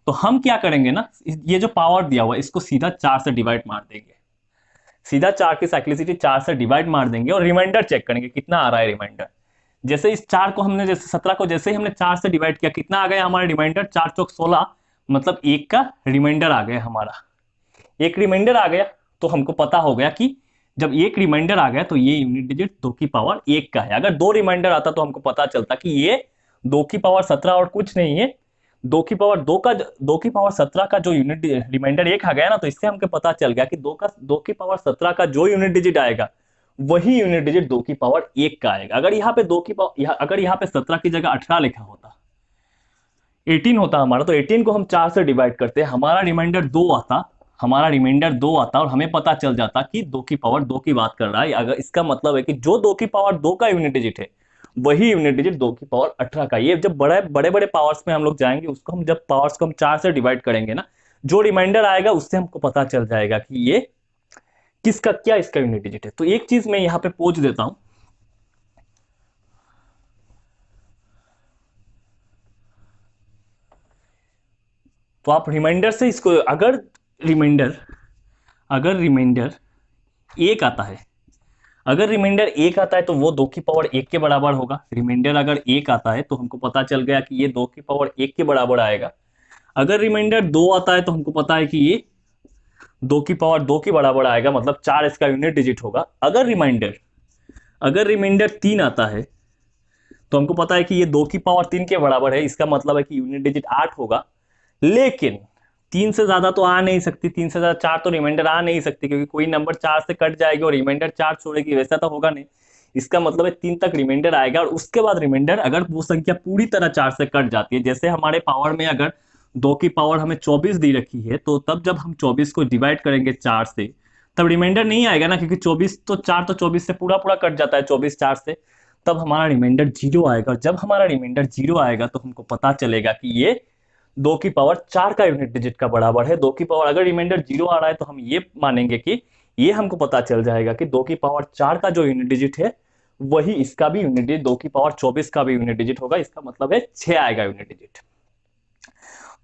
तो हम क्या करेंगे ना, ये जो पावर दिया हुआ है इसको सीधा 4 से डिवाइड मार देंगे, सीधा 4 की साइक्लिसिटी 4 से डिवाइड मार देंगे, और रिमाइंडर चेक करेंगे कितना आ रहा है रिमाइंडर। जैसे इस 4 को हमने, जैसे 17 को जैसे ही हमने 4 से डिवाइड किया, कितना आ गया हमारा रिमाइंडर, 4 चौक 16, मतलब 1 का रिमाइंडर आ गया हमारा, एक रिमाइंडर आ गया। तो हमको पता हो गया कि जब एक रिमाइंडर आ गया तो ये यूनिट डिजिट 2 की पावर 1 का है। अगर 2 रिमाइंडर आता तो हमको पता चलता कि ये 2 की पावर 17 और कुछ नहीं है, 2 की पावर 2 का, 2 की पावर 17 का जो यूनिट रिमाइंडर 1 आ गया ना, तो इससे हमको पता चल गया कि 2 की पावर 17 का जो यूनिट डिजिट आएगा वही यूनिट डिजिट 2 की पावर 1 का आएगा। अगर यहाँ पे 2 की पावर, अगर यहाँ पे 17 की जगह 18 लिखा होता, 18 होता हमारा, तो 18 को हम 4 से डिवाइड करते, हमारा रिमाइंडर 2 आता, हमारा रिमाइंडर 2 आता, और हमें पता चल जाता कि 2 की पावर 2 की बात कर रहा है। अगर इसका मतलब है कि जो 2 की पावर 2 का यूनिट डिजिट है वही यूनिट डिजिट 2 की पावर 18 का। ये जब बड़े बड़े बड़े पावर्स में हम लोग जाएंगे, उसको हम जब पावर्स को हम 4 से डिवाइड करेंगे ना, जो रिमाइंडर आएगा उससे हमको पता चल जाएगा कि ये किसका, क्या इसका यूनिट डिजिट है। तो एक चीज मैं यहाँ पे पूछ देता हूं, तो आप रिमाइंडर से इसको, रिमाइंडर अगर रिमाइंडर 1 आता है, अगर रिमाइंडर 1 आता है तो वो 2 की पावर 1 के बराबर होगा। रिमाइंडर अगर 1 आता है तो हमको पता चल गया कि ये 2 की पावर 1 के बराबर आएगा। अगर रिमाइंडर 2 आता है तो हमको पता है कि ये 2 की पावर 2 के बराबर आएगा, मतलब 4 इसका यूनिट डिजिट होगा। अगर रिमाइंडर 3 आता है तो हमको पता है कि ये 2 की पावर 3 के बराबर है, इसका मतलब है कि यूनिट डिजिट 8 होगा। लेकिन 3 से ज्यादा तो आ नहीं सकती, 3 से ज्यादा 4 तो रिमाइंडर आ नहीं सकती, क्योंकि कोई नंबर 4 से कट जाएगी और रिमाइंडर 4 छोड़ेगी, वैसा तो होगा नहीं। इसका मतलब है 3 तक रिमाइंडर आएगा, और उसके बाद रिमाइंडर, अगर वो संख्या पूरी तरह 4 से कट जाती है, जैसे हमारे पावर में अगर 2 की पावर हमें 24 दी रखी है, तो तब जब हम 24 को डिवाइड करेंगे 4 से, तब रिमाइंडर नहीं आएगा ना, क्योंकि 24 तो 4 तो 24 से पूरा पूरा कट जाता है, 24 4 से, तब हमारा रिमाइंडर 0 आएगा। और जब हमारा रिमाइंडर 0 आएगा तो हमको पता चलेगा कि ये 2 की पावर 4 का यूनिट डिजिट का बराबर है। 2 की पावर, अगर रिमाइंडर 0 आ रहा है तो हम ये मानेंगे कि ये हमको पता चल जाएगा कि 2 की पावर 4 का जो यूनिट डिजिट है वही इसका भी यूनिट डिजिट 2 की पावर 24 का भी यूनिट डिजिट होगा। इसका मतलब है 6 आएगा यूनिट डिजिट।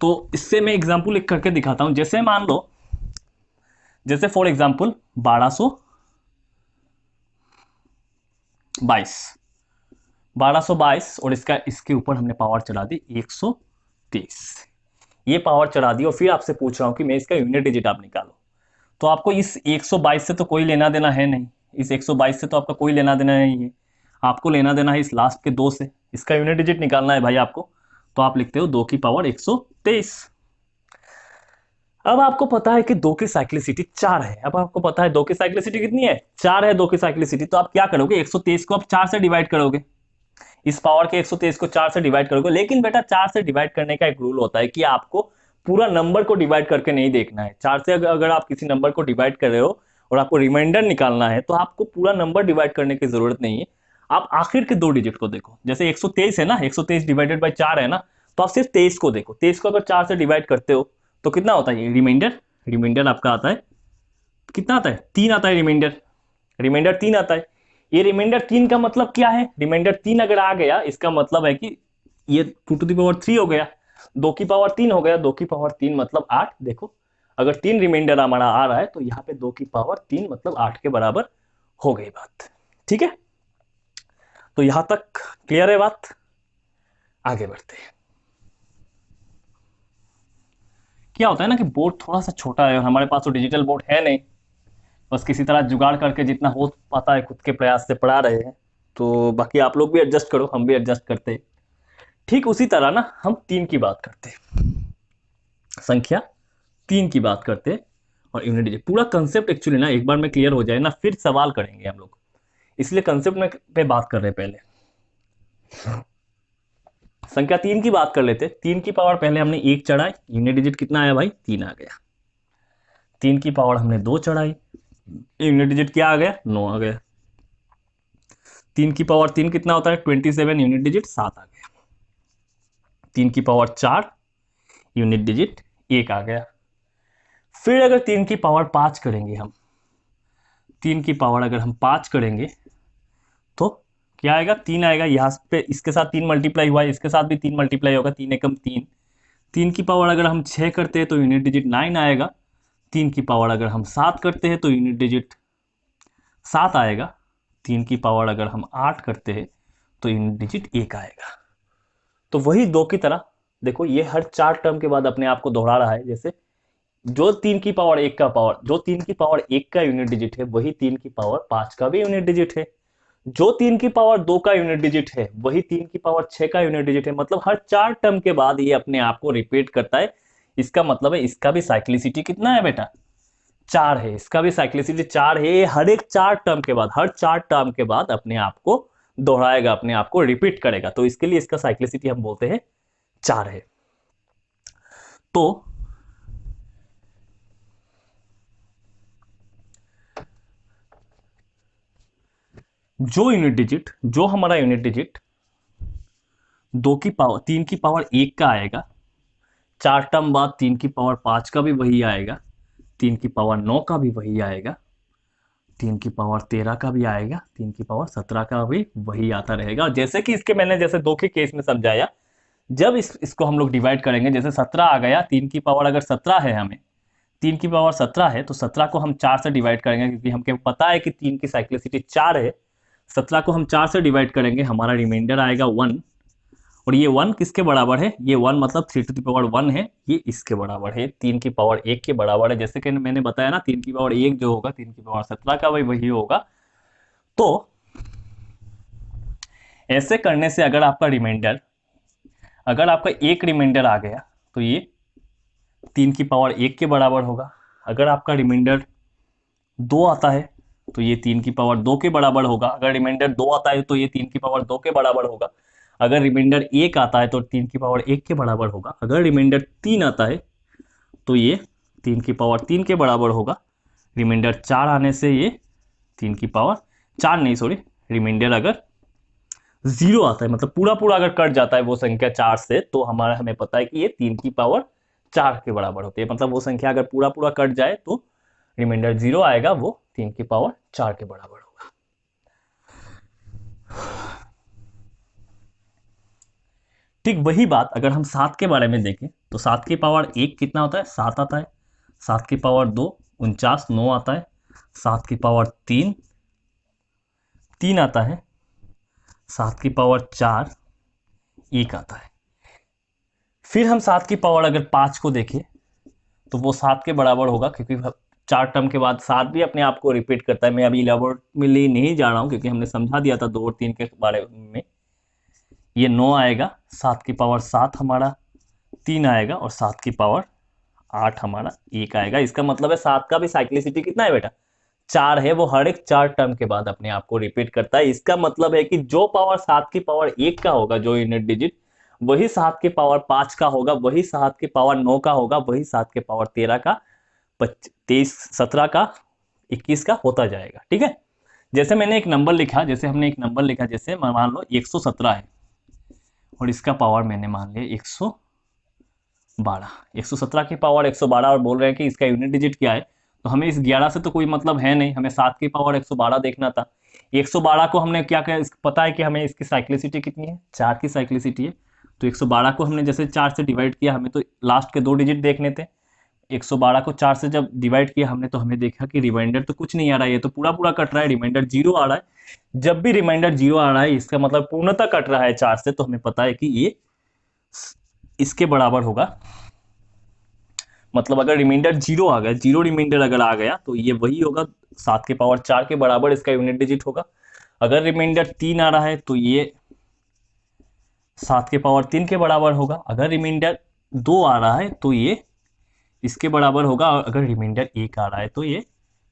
तो इससे मैं एग्जांपल लिख करके दिखाता हूं। जैसे मान लो, जैसे फॉर एग्जांपल 1222 और इसके ऊपर हमने पावर चढ़ा दी 123, ये पावर चढ़ा दी, और फिर आपसे पूछ रहा हूं कि मैं इसका यूनिट डिजिट आप निकालो। तो आपको इस 122 से तो कोई लेना देना है नहीं, इस 122 से तो आपका कोई लेना देना नहीं है, आपको लेना देना है इस लास्ट के 2 से, इसका यूनिट डिजिट निकालना है भाई आपको। तो आप लिखते हो 2 की पावर 123। अब आपको पता है कि 2 की साइक्लिसिटी 4 है, अब आपको पता है 2 की साइक्लिसिटी कितनी है, 4 है 2 की साइक्लिसिटी। तो आप क्या करोगे, 123 को आप 4 से डिवाइड करोगे, इस पावर के 123 को 4 से डिवाइड करोगे। लेकिन बेटा 4 से डिवाइड करने का एक रूल होता है कि आपको पूरा नंबर को डिवाइड करके नहीं देखना है। 4 से अगर आप किसी नंबर को डिवाइड कर रहे हो और आपको रिमाइंडर निकालना है, तो आपको पूरा नंबर डिवाइड करने की जरूरत नहीं है, आप आखिर के 2 डिजिट को देखो। जैसे 123 है ना, 123 डिवाइडेड बाई 4 है ना, तो आप सिर्फ 23 को देखो। 23 को अगर 4 से डिवाइड करते हो तो कितना होता है, रिमाइंडर आपका आता है, कितना आता है, 3 आता है रिमाइंडर 3 आता है। ये रिमाइंडर 3 का मतलब क्या है, रिमाइंडर 3 अगर आ गया, इसका मतलब है कि ये 2 टू द पावर 3 हो गया, 2 की पावर 3 हो गया, 2 की पावर 3 मतलब 8। देखो अगर 3 रिमाइंडर हमारा आ रहा है तो यहाँ पे 2 की पावर 3 मतलब 8 के बराबर हो गई बात। ठीक है, तो यहां तक क्लियर है बात, आगे बढ़ते हैं। क्या होता है ना कि बोर्ड थोड़ा सा छोटा है और हमारे पास तो डिजिटल बोर्ड है नहीं, बस किसी तरह जुगाड़ करके जितना हो पाता है खुद के प्रयास से पढ़ा रहे हैं। तो बाकी आप लोग भी एडजस्ट करो, हम भी एडजस्ट करते हैं। ठीक उसी तरह ना हम 3 की बात करते हैं, संख्या 3 की बात करते हैं, और यूनिट डिजिट पूरा कंसेप्ट एक्चुअली ना एक बार में क्लियर हो जाए ना, फिर सवाल करेंगे हम लोग। इसलिए कंसेप्ट में पे बात कर रहे हैं। पहले संख्या 3 की बात कर लेते। 3 की पावर पहले हमने 1 चढ़ाई, यूनिट डिजिट कितना आया भाई, 3 आ गया। 3 की पावर हमने 2 चढ़ाई, यूनिट डिजिट क्या आ गया, 9 आ गया। 3 की पावर 3 कितना होता है, 27, यूनिट डिजिट 7 आ गया। 3 की पावर 4, यूनिट डिजिट 1 आ गया। फिर अगर 3 की पावर 5 करेंगे हम, 3 की पावर अगर हम 5 करेंगे तो क्या आएगा, 3 आएगा। यहाँ पे इसके साथ 3 मल्टीप्लाई हुआ है, इसके साथ भी 3 मल्टीप्लाई होगा, 3 एकम 3। 3 की पावर अगर हम 6 करते हैं तो यूनिट डिजिट 9 आएगा। 3 की पावर अगर हम 7 करते हैं तो यूनिट डिजिट 7 आएगा। 3 की पावर अगर हम 8 करते हैं तो यूनिट डिजिट 1 आएगा। तो वही 2 की तरह देखो, ये हर 4 टर्म के बाद अपने आप को दोहरा रहा है। जैसे जो 3 की पावर 1 का पावर, जो 3 की पावर 1 का यूनिट डिजिट है वही 3 की पावर 5 का भी यूनिट डिजिट है। जो 3 की पावर 2 का यूनिट डिजिट है वही 3 की पावर 6 का यूनिट डिजिट है। मतलब हर 4 टर्म के बाद ये अपने आप को रिपीट करता है। इसका मतलब है इसका भी साइक्लिसिटी कितना है बेटा, 4 है। इसका भी साइक्लिसिटी 4 है। ये हर एक 4 टर्म के बाद, हर 4 टर्म के बाद अपने आप को दोहराएगा, अपने आप को रिपीट करेगा। तो इसके लिए इसका साइक्लिसिटी हम बोलते हैं 4 है। तो जो यूनिट डिजिट, जो हमारा यूनिट डिजिट 2 की पावर 3 की पावर 1 का आएगा, 4 टर्म बाद 3 की पावर 5 का भी वही आएगा, 3 की पावर 9 का भी वही आएगा, 3 की पावर 13 का भी आएगा, 3 की पावर 17 का भी वही आता रहेगा। जैसे कि इसके मैंने जैसे 2 के केस में समझाया, जब इसको हम लोग डिवाइड करेंगे, जैसे 17 आ गया, 3 की पावर अगर 17 है, हमें 3 की पावर 17 है तो 17 को हम 4 से डिवाइड करेंगे, क्योंकि हमको पता है कि 3 की साइक्लिसिटी 4 है। 17 को हम 4 से डिवाइड करेंगे, हमारा रिमाइंडर आएगा 1। और ये 1 किसके बराबर है, ये 1 मतलब 3 टू द पावर 1 है, ये इसके बराबर है, 3 की पावर 1 के बराबर है। जैसे कि मैंने बताया ना, 3 की पावर 1 जो होगा 3 की पावर 17 का वही होगा। तो ऐसे करने से अगर आपका रिमाइंडर, अगर आपका एक रिमाइंडर आ गया तो ये 3 की पावर 1 के बराबर होगा। अगर आपका रिमाइंडर 2 आता है तो ये 3 की पावर 2 के बराबर होगा। अगर रिमाइंडर 2 आता है तो ये 3 की पावर 2 के बराबर होगा। अगर रिमाइंडर 1 आता है तो 3 की पावर 1 के बराबर होगा। अगर रिमाइंडर 3 आता है तो ये 3 की पावर 3 के बराबर होगा। रिमाइंडर 4 आने से ये 3 की पावर 4 नहीं, सॉरी, रिमाइंडर अगर 0 आता है, मतलब पूरा पूरा अगर कट जाता है वो संख्या 4 से, तो हमें पता है कि ये 3 की पावर 4 के बराबर होती है। मतलब वो संख्या अगर पूरा पूरा कट जाए तो रिमाइंडर 0 आएगा, वो 3 की पावर 4 के बराबर होगा। ठीक वही बात अगर हम 7 के बारे में देखें तो 7 की पावर 1 कितना होता है, 7 आता है। 7 की पावर 2 49, 9 आता है। 7 की पावर 3 3 आता है। 7 की पावर 4 1 आता है। फिर हम 7 की पावर अगर 5 को देखें तो वो 7 के बराबर होगा, क्योंकि 4 टर्म के बाद 7 भी अपने आप को रिपीट करता है। मैं अभी इलेबोरेटली नहीं जा रहा हूँ, क्योंकि हमने समझा दिया था 2 और 3 के बारे में। ये 9 आएगा, 7 की पावर 7 हमारा 3 आएगा, और 7 की पावर 8 हमारा 1 आएगा। इसका मतलब है 7 का भी साइक्लिसिटी कितना है बेटा, 4 है। वो हर एक 4 टर्म के बाद अपने आप को रिपीट करता है। इसका मतलब है कि जो पावर 7 की पावर 1 का होगा, जो यूनिट डिजिट, वही 7 की पावर 5 का होगा, वही 7 की पावर 9 का होगा, वही 7 के पावर 13 का, 23, 17 का, 21 का होता जाएगा। ठीक है, जैसे मैंने एक नंबर लिखा, जैसे हमने एक नंबर लिखा, जैसे मान लो 117 है और इसका पावर मैंने मान लिया 112। 117 की पावर 112 और बोल रहे हैं कि इसका यूनिट डिजिट क्या है, तो हमें इस 11 से तो कोई मतलब है नहीं, हमें 7 की पावर 112 देखना था। 112 को हमने क्या किया, पता है कि हमें इसकी साइक्लिसिटी कितनी है, 4 की साइक्लिसिटी है। तो 112 को हमने जैसे 4 से डिवाइड किया, हमें तो लास्ट के 2 डिजिट देखने थे। 112 को 4 से जब डिवाइड किया हमने, तो हमें देखा कि रिमाइंडर तो कुछ नहीं आ रहा है, ये तो पूरा पूरा कट रहा है, रिमाइंडर 0 आ रहा है। जब भी रिमाइंडर 0 आ रहा है इसका मतलब पूर्णतः कट रहा है 4 से, तो हमें पता है कि ये इसके बराबर होगा। मतलब अगर रिमाइंडर 0 आ गया, 0 रिमाइंडर अगर आ गया तो ये वही होगा, 7 के पावर 4 के बराबर इसका यूनिट डिजिट होगा। अगर रिमाइंडर 3 आ रहा है तो ये 7 के पावर 3 के बराबर होगा। अगर रिमाइंडर 2 आ रहा है तो ये इसके बराबर होगा, और अगर रिमाइंडर 1 आ रहा है तो ये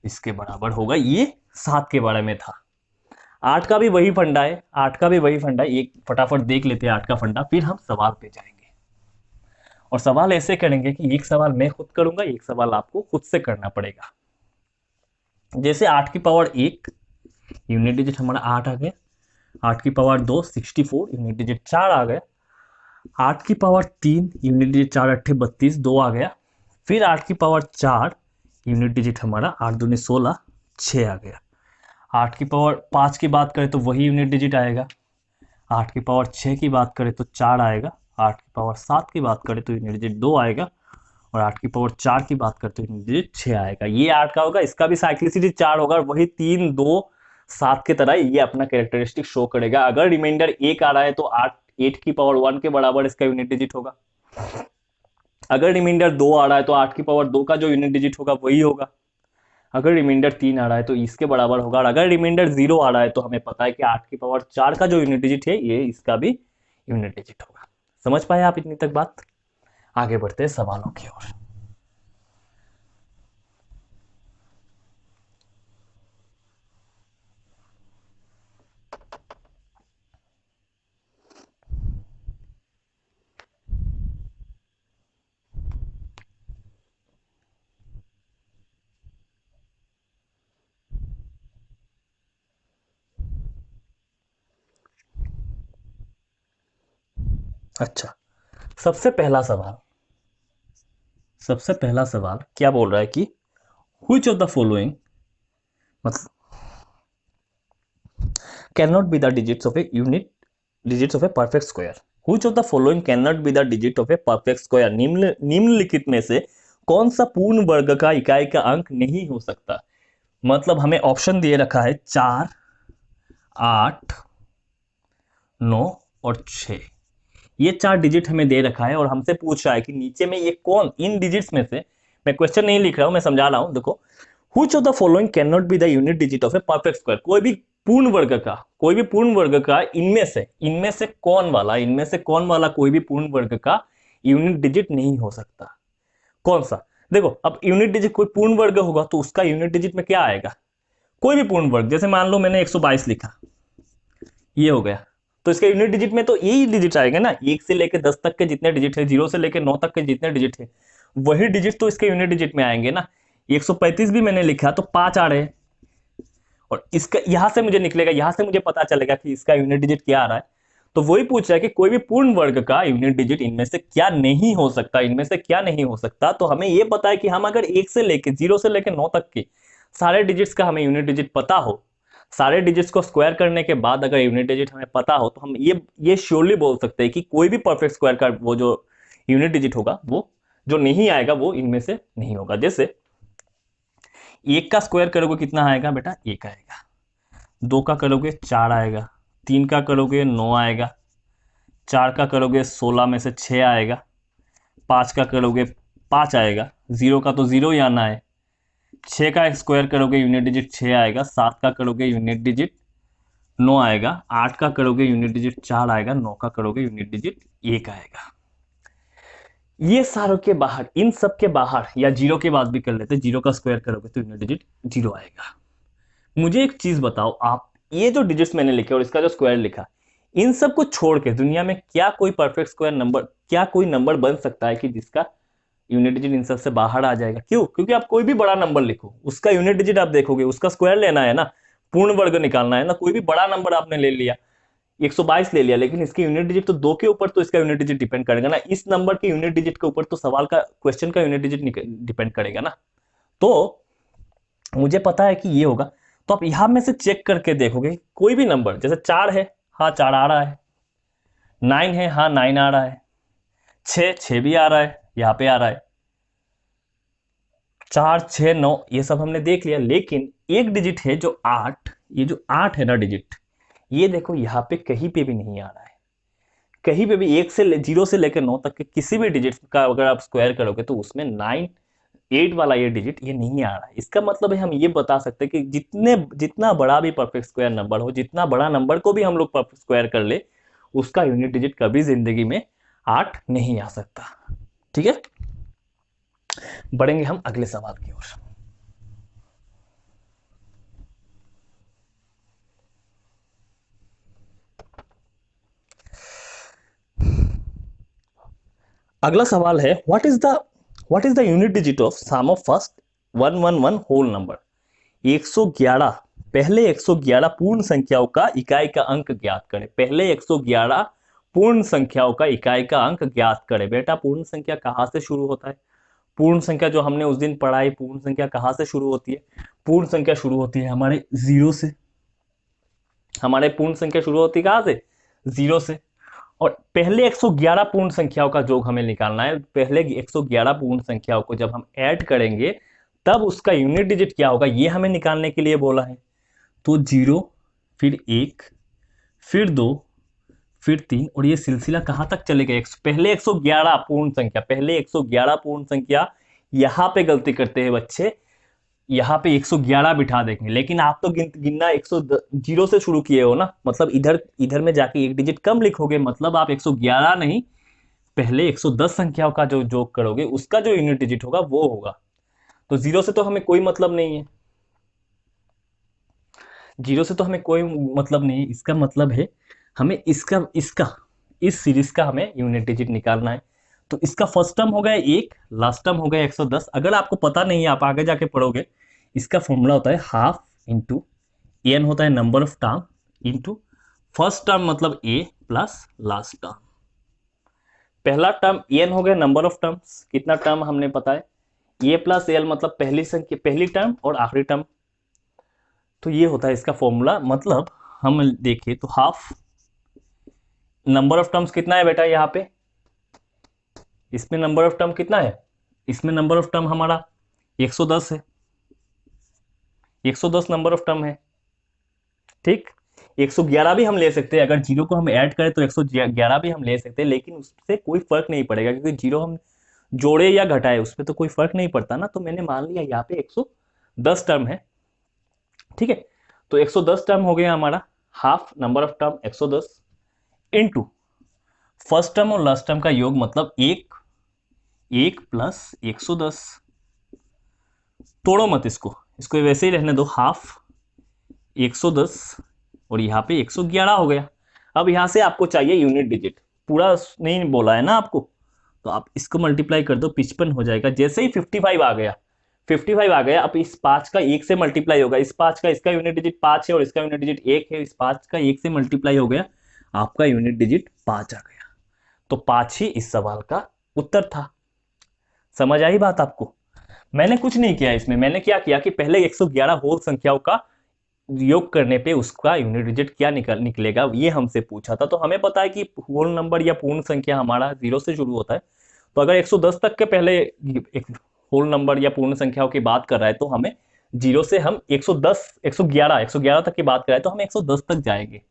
इसके बराबर होगा। ये 7 के बारे में था। 8 का भी वही फंडा है, 8 का भी वही फंडा है। एक फटाफट देख लेते हैं 8 का फंडा, फिर हम सवाल पे जाएंगे। और सवाल ऐसे करेंगे कि एक सवाल मैं खुद करूंगा, एक सवाल आपको खुद से करना पड़ेगा। जैसे 8 की पावर 1 यूनिट डिजिट हमारा 8 आ गया, 8 की पावर 2 64 यूनिट डिजिट 4 आ गया, 8 की पावर 3 यूनिट डिजिट 4 अट्ठे 32 2 आ गया, फिर 8 की पावर 4 यूनिट डिजिट हमारा 8 दूनी 16 6 आ गया। 8 की पावर 5 की बात करें तो वही यूनिट डिजिट आएगा, 8 की पावर 6 की बात करें तो 4 आएगा, 8 की पावर 7 की बात करें तो यूनिट डिजिट 2 आएगा, और 8 की पावर 4 की बात करते हैं यूनिट 6 आएगा। ये 8 का होगा, इसका भी साइक्लिसिटी 4 होगा, वही 3 2 7 की तरह ये अपना कैरेक्टरिस्टिक शो करेगा। अगर रिमाइंडर 1 आ रहा है तो 8 की पावर 1 के बराबर इसका यूनिट डिजिट होगा। अगर रिमाइंडर 2 आ रहा है तो 8 की पावर 2 का जो यूनिट डिजिट होगा वही होगा। अगर रिमाइंडर 3 आ रहा है तो इसके बराबर होगा, और अगर रिमाइंडर 0 आ रहा है तो हमें पता है कि 8 की पावर 4 का जो यूनिट डिजिट है ये इसका भी यूनिट डिजिट होगा। समझ पाए आप इतनी तक बात? आगे बढ़ते हैं सवालों की ओर। अच्छा, सबसे पहला सवाल, सबसे पहला सवाल क्या बोल रहा है कि व्हिच ऑफ द फॉलोइंग मतलब can not be the digits of a unit digits of a perfect square. Which of the following can not be the digit of a perfect square. निम्नलिखित में से कौन सा पूर्ण वर्ग का इकाई का अंक नहीं हो सकता। मतलब हमें ऑप्शन दिए रखा है 4 8 9 और 6। ये 4 डिजिट हमें दे रखा है और हमसे पूछ रहा है कि नीचे में ये कौन इन डिजिट्स में से, मैं क्वेश्चन नहीं लिख रहा हूं, मैं समझा रहा हूं। देखो, which of the following can not be the unit digit of a perfect square. कोई भी पूर्ण वर्ग का इनमें से कौन वाला कोई भी पूर्ण वर्ग का यूनिट डिजिट नहीं हो सकता। कौन सा? देखो, अब यूनिट डिजिट कोई पूर्ण वर्ग होगा तो उसका यूनिट डिजिट में क्या आएगा? कोई भी पूर्ण वर्ग, जैसे मान लो मैंने 122 लिखा, ये हो गया, तो इसका यूनिट डिजिट में तो यही डिजिट आएगा ना। 1 से लेकर 10 तक के जितने डिजिट है, 0 से लेकर 9 तक के जितने डिजिट है, वही डिजिट तो इसके यूनिट डिजिट में आएंगे ना। 135 भी मैंने लिखा तो 5 आ रहे हैं, और इसका यहां से मुझे निकलेगा, यहां से मुझे पता चलेगा कि इसका यूनिट डिजिट क्या आ रहा है। तो वही पूछ रहा है कि कोई भी पूर्ण वर्ग का यूनिट डिजिट इनमें से क्या नहीं हो सकता, इनमें से क्या नहीं हो सकता। तो हमें यह पता है कि हम अगर 1 से लेकर 0 से लेकर 9 तक के सारे डिजिट्स का हमें यूनिट डिजिट पता हो, सारे डिजिट्स को स्क्वायर करने के बाद अगर यूनिट डिजिट हमें पता हो, तो हम ये श्योरली बोल सकते हैं कि कोई भी परफेक्ट स्क्वायर का वो जो यूनिट डिजिट होगा, वो जो नहीं आएगा वो इनमें से नहीं होगा। जैसे 1 का स्क्वायर करोगे कितना आएगा बेटा? 1 आएगा। 2 का करोगे 4 आएगा, 3 का करोगे 9 आएगा, 4 का करोगे 16 में से 6 आएगा, 5 का करोगे 5 आएगा, 0 का तो 0 ही आना है, 6 का स्क्वायर करोगे यूनिट डिजिट 6 आएगा, 7 का करोगे यूनिट डिजिट 9 आएगा, 8 का करोगे यूनिट डिजिट 4 आएगा, 9 का करोगे यूनिट डिजिट 1 आएगा। ये सारों के बाहर, इन सब के बाहर, या 0 के बाद भी कर लेते, 0 का स्क्वायर करोगे तो यूनिट डिजिट 0 आएगा। मुझे एक चीज बताओ आप, ये जो डिजिट्स मैंने लिखे और इसका जो स्क्वायर लिखा, इन सब को छोड़ के दुनिया में क्या कोई परफेक्ट स्क्वायर नंबर, क्या कोई नंबर बन सकता है कि जिसका यूनिट डिजिट इन सब से बाहर आ जाएगा? क्यों? क्योंकि आप कोई भी बड़ा नंबर लिखो, उसका यूनिट डिजिट आप देखोगे, उसका स्क्वायर लेना है ना, पूर्ण वर्ग निकालना है ना। कोई भी बड़ा नंबर आपने ले लिया, 122 ले लिया, लेकिन इसकी यूनिट डिजिट तो 2 के ऊपर तो इसका यूनिट डिजिट डिपेंड करेगा ना। इस नंबर के यूनिट डिजिट के ऊपर तो सवाल का, क्वेश्चन का यूनिट डिजिट डिपेंड करेगा ना। तो मुझे पता है कि ये होगा। तो आप यहां में से चेक करके देखोगे, कोई भी नंबर, जैसे 4 है, हाँ 4 आ रहा है, 9 है, हाँ 9 आ रहा है, 6 भी आ रहा है, यहां पे आ रहा है, 4 6 9 ये सब हमने देख लिया। लेकिन एक डिजिट है जो 8, ये जो 8 है ना डिजिट, ये देखो यहाँ पे कहीं पे भी नहीं आ रहा है। कहीं पे भी 0 से लेकर 9 तक के किसी भी डिजिट का अगर आप स्क्वायर करोगे तो उसमें 9 8 वाला ये डिजिट ये नहीं आ रहा है। इसका मतलब है हम ये बता सकते हैं कि जितना बड़ा भी परफेक्ट स्क्वायर नंबर हो, जितना बड़ा नंबर को भी हम लोग परफेक्ट स्क्वायर कर ले, उसका यूनिट डिजिट कभी जिंदगी में 8 नहीं आ सकता। ठीक है, बढ़ेंगे हम अगले सवाल की ओर। अगला सवाल है what is the unit digit of sum of first 111 whole number. 111 पहले 111 पूर्ण संख्याओं का इकाई का अंक ज्ञात करें। पहले 111 पूर्ण संख्याओं का इकाई का अंक ज्ञात करें। बेटा पूर्ण संख्या कहां से शुरू होता है? पूर्ण संख्या जो हमने उस दिन पढ़ाई, पूर्ण संख्या कहां से शुरू होती है? पूर्ण संख्या शुरू होती है हमारे जीरो से। हमारे पूर्ण संख्या शुरू होती है कहां से? जीरो से। और पहले 111 पूर्ण संख्याओं का योग हमें निकालना है। पहले 111 पूर्ण संख्याओं को जब हम ऐड करेंगे तब उसका यूनिट डिजिट क्या होगा, ये हमें निकालने के लिए बोला है। तो 0, फिर 1, फिर 2, फिर 3, और ये सिलसिला कहां तक चलेगा? पहले 111 पूर्ण संख्या, पहले 111 पूर्ण संख्या। यहां पे गलती करते हैं बच्चे, यहाँ पे 111 बिठा देंगे, लेकिन आप तो गिनना 100 से शुरू किए हो ना, मतलब इधर इधर में जाके एक डिजिट कम लिखोगे, मतलब आप 111 नहीं, पहले 110 संख्याओं का जो जोड़ करोगे उसका जो यूनिट डिजिट होगा वो होगा। तो 0 से तो हमें कोई मतलब नहीं है, 0 से तो हमें कोई मतलब नहीं है। इसका मतलब है हमें इसका इसका इस सीरीज का हमें यूनिट डिजिट निकालना है। तो इसका फर्स्ट टर्म हो गया 1, लास्ट टर्म हो गया 110। अगर आपको पता नहीं है, आप आगे जाके पढ़ोगे, इसका फॉर्मूला होता है हाफ इंटू एन होता है number of term into first term मतलब ए प्लस लास्ट टर्म। पहला टर्म एन हो गया नंबर ऑफ टर्म्स, कितना टर्म हमने पता है, ए प्लस एल मतलब पहली संख्या, पहली टर्म और आखिरी टर्म। तो ये होता है इसका फॉर्मूला। मतलब हम देखें तो हाफ नंबर ऑफ टर्म्स कितना है बेटा, यहाँ पे इसमें नंबर ऑफ टर्म कितना है, इसमें नंबर ऑफ टर्म हमारा 110 है, 110 नंबर ऑफ टर्म है। ठीक, 111 भी हम ले सकते हैं, अगर जीरो को हम ऐड करें तो 111 भी हम ले सकते हैं, लेकिन उससे कोई फर्क नहीं पड़ेगा, क्योंकि जीरो हम जोड़े या घटाए उसमें तो कोई फर्क नहीं पड़ता ना। तो मैंने मान लिया यहाँ पे 110 टर्म है। ठीक है, तो 110 टर्म हो गया हमारा, half number of term 110 into first term और लास्ट टर्म का योग, मतलब 1 प्लस 110। तोड़ो मत इसको, इसको वैसे ही रहने दो, हाफ 110 और यहाँ पे 111 हो गया। अब यहाँ से आपको चाहिए यूनिट डिजिट, पूरा नहीं बोला है ना आपको, तो आप इसको मल्टीप्लाई कर दो, 55 हो जाएगा। जैसे ही 55 आ गया, 55 आ गया, अब इस 5 का 1 से मल्टीप्लाई होगा, इस 5 का, इसका यूनिट डिजिट 5 है और इसका यूनिट डिजिट 1 है, इस 5 का 1 से मल्टीप्लाई हो गया, आपका यूनिट डिजिट 5 आ गया। तो 5 ही इस सवाल का उत्तर था। समझ आई बात आपको? मैंने कुछ नहीं किया इसमें, मैंने क्या किया कि पहले 111 होल संख्याओं का योग करने पे उसका यूनिट डिजिट क्या निकलेगा ये हमसे पूछा था। तो हमें पता है कि होल नंबर या पूर्ण संख्या हमारा 0 से शुरू होता है। तो अगर 110 तक के पहले एक होल नंबर या पूर्ण संख्याओं की बात कर रहा है, तो हमें 0 से हम 111 तक की बात कर रहे हैं, तो हम 110 तक जाएंगे।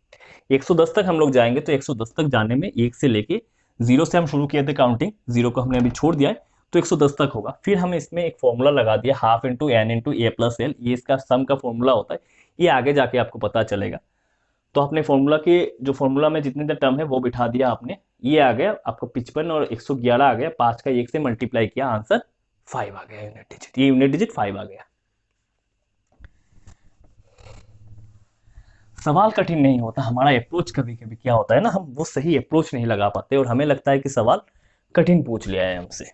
110 तक हम लोग जाएंगे, तो 110 तक जाने में 1 से लेके 0 से हम शुरू किए थे काउंटिंग, 0 को हमने अभी छोड़ दिया है, तो 110 तक होगा। फिर हम इसमें एक फॉर्मूला लगा दिया, हाफ इंटू एन इंटू ए प्लस एल, ये इसका सम का फॉर्मूला होता है, ये आगे जाके आपको पता चलेगा। तो आपने फॉर्मूला के जो फॉर्मूला में जितने टर्म है वो बिठा दिया आपने, ये आ गया आपको 55 और 111 आ गया, 5 का 1 से मल्टीप्लाई किया, आंसर 5 आ गया यूनिट डिजिट, ये यूनिट डिजिट 5 आ गया। सवाल कठिन नहीं होता, हमारा अप्रोच कभी कभी क्या होता है ना, हम वो सही अप्रोच नहीं लगा पाते और हमें लगता है कि सवाल कठिन पूछ लिया है हमसे।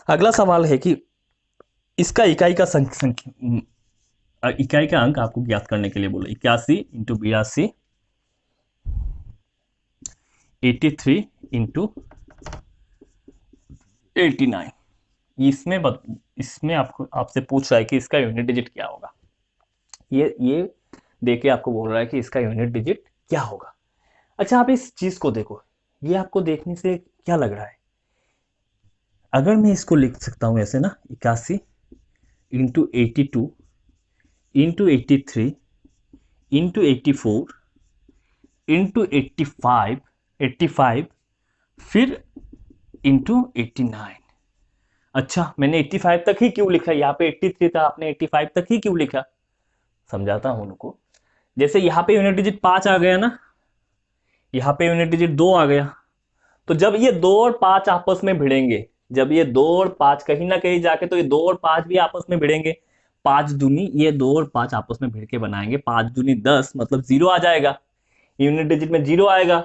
अगला सवाल है कि इसका इकाई का इकाई का अंक आपको ज्ञात करने के लिए बोला, 81 इंटू 82, 83 इंटू 89। इसमें आपको आपसे पूछ रहा है कि इसका यूनिट डिजिट क्या होगा। ये देके आपको बोल रहा है कि इसका यूनिट डिजिट क्या होगा। अच्छा, आप इस चीज को देखो, ये आपको देखने से क्या लग रहा है, अगर मैं इसको लिख सकता हूं ऐसे ना, 81 इंटू 82 इंटू 83 इंटू 84 इंटू 85 फिर इंटू 89। अच्छा, मैंने 85 तक ही क्यों लिखा, यहाँ पे 83 था, आपने 85 तक ही क्यों लिखा, समझाता हूं उनको। जैसे यहाँ पे यूनिट डिजिट 5 आ गया ना, यहाँ पे यूनिट डिजिट 2 आ गया, तो जब ये 2 और 5 आपस में भिड़ेंगे, जब ये 2 और 5 कहीं ना कहीं जाके, तो ये 2 और 5 भी आपस में भिड़ेंगे, 5 दूनी, ये 2 और 5 आपस में भिड़ के बनाएंगे 5 दूनी 10, मतलब 0 आ जाएगा। यूनिट डिजिट में 0 आएगा।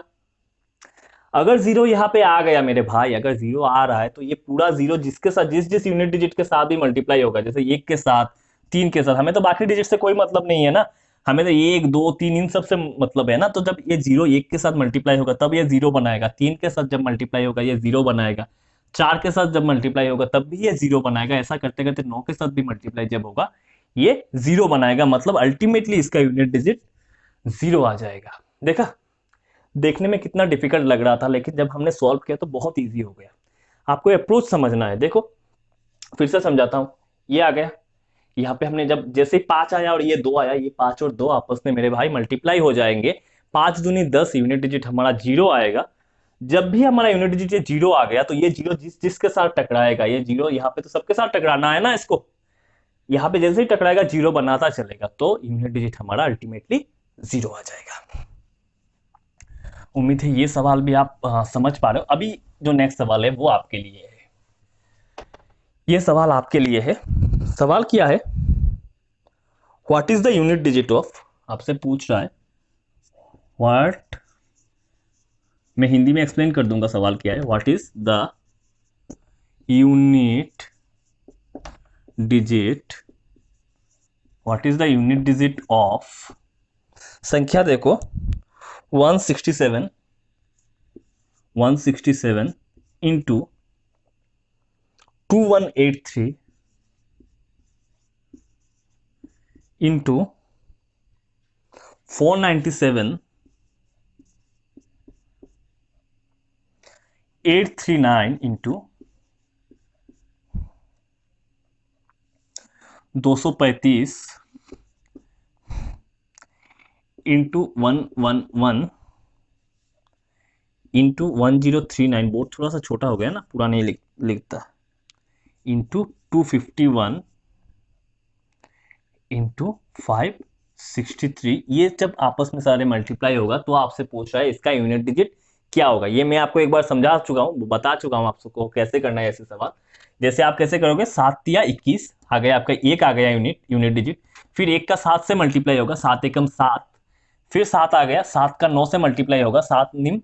अगर 0 यहाँ पे आ गया मेरे भाई, अगर 0 आ रहा है तो ये पूरा 0 जिसके साथ जिस जिस यूनिट डिजिट के साथ भी मल्टीप्लाई होगा, जैसे 1 के साथ, 3 के साथ, हमें तो बाकी डिजिट से कोई मतलब नहीं है ना, हमें तो 1 2 3 इन सब से मतलब है ना। तो जब ये 0 1 के साथ मल्टीप्लाई होगा तब ये 0 बनाएगा, 3 के साथ जब मल्टीप्लाई होगा ये 0 बनाएगा, 4 के साथ जब मल्टीप्लाई होगा तब भी ये 0 बनाएगा, ऐसा करते करते 9 के साथ भी मल्टीप्लाई जब होगा ये 0 बनाएगा। मतलब अल्टीमेटली इसका यूनिट डिजिट 0 आ जाएगा। देखा, देखने में कितना डिफिकल्ट लग रहा था, लेकिन जब हमने सॉल्व किया तो बहुत इजी हो गया। आपको अप्रोच समझना है। देखो फिर से समझाता हूं, ये आ गया, यहाँ पे हमने जब जैसे ही 5 आया और ये 2 आया, ये 5 और 2 आपस में मेरे भाई मल्टीप्लाई हो जाएंगे, 5 दूनी 10, यूनिट डिजिट हमारा 0 आएगा। जब भी हमारा यूनिट डिजिट 0 आ गया तो ये 0 जिस जिसके साथ टकराएगा, ये 0 यहाँ पे तो सबके साथ टकराना है ना इसको, यहाँ पे जैसे ही टकराएगा 0 बनाता चलेगा, तो यूनिट डिजिट हमारा अल्टीमेटली 0 आ जाएगा। उम्मीद है ये सवाल भी आप समझ पा रहे हो। अभी जो नेक्स्ट सवाल है वो आपके लिए है, ये सवाल आपके लिए है। सवाल क्या है, what is the unit digit of, आपसे पूछ रहा है व्हाट, मैं हिंदी में एक्सप्लेन कर दूंगा सवाल क्या है। What is the unit digit, what is the unit digit of, संख्या देखो 167 into 2183 into 497 839 into 235 into 111 into 1039, board थोड़ा सा छोटा हो गया ना, पूरा नहीं लिखता, इंटू 251 इंटू 563। ये जब आपस में सारे मल्टीप्लाई होगा तो आपसे पूछ रहा है इसका यूनिट डिजिट क्या होगा। ये मैं आपको एक बार समझा चुका हूँ, बता चुका हूँ आपको कैसे करना है ऐसे सवाल। जैसे आप कैसे करोगे, 7 या 21 आ गया आपका, 1 आ गया यूनिट डिजिट, फिर 1 का 7 से मल्टीप्लाई होगा, 7 एकम 7, फिर 7 आ गया, 7 का 9 से मल्टीप्लाई होगा, 7 निम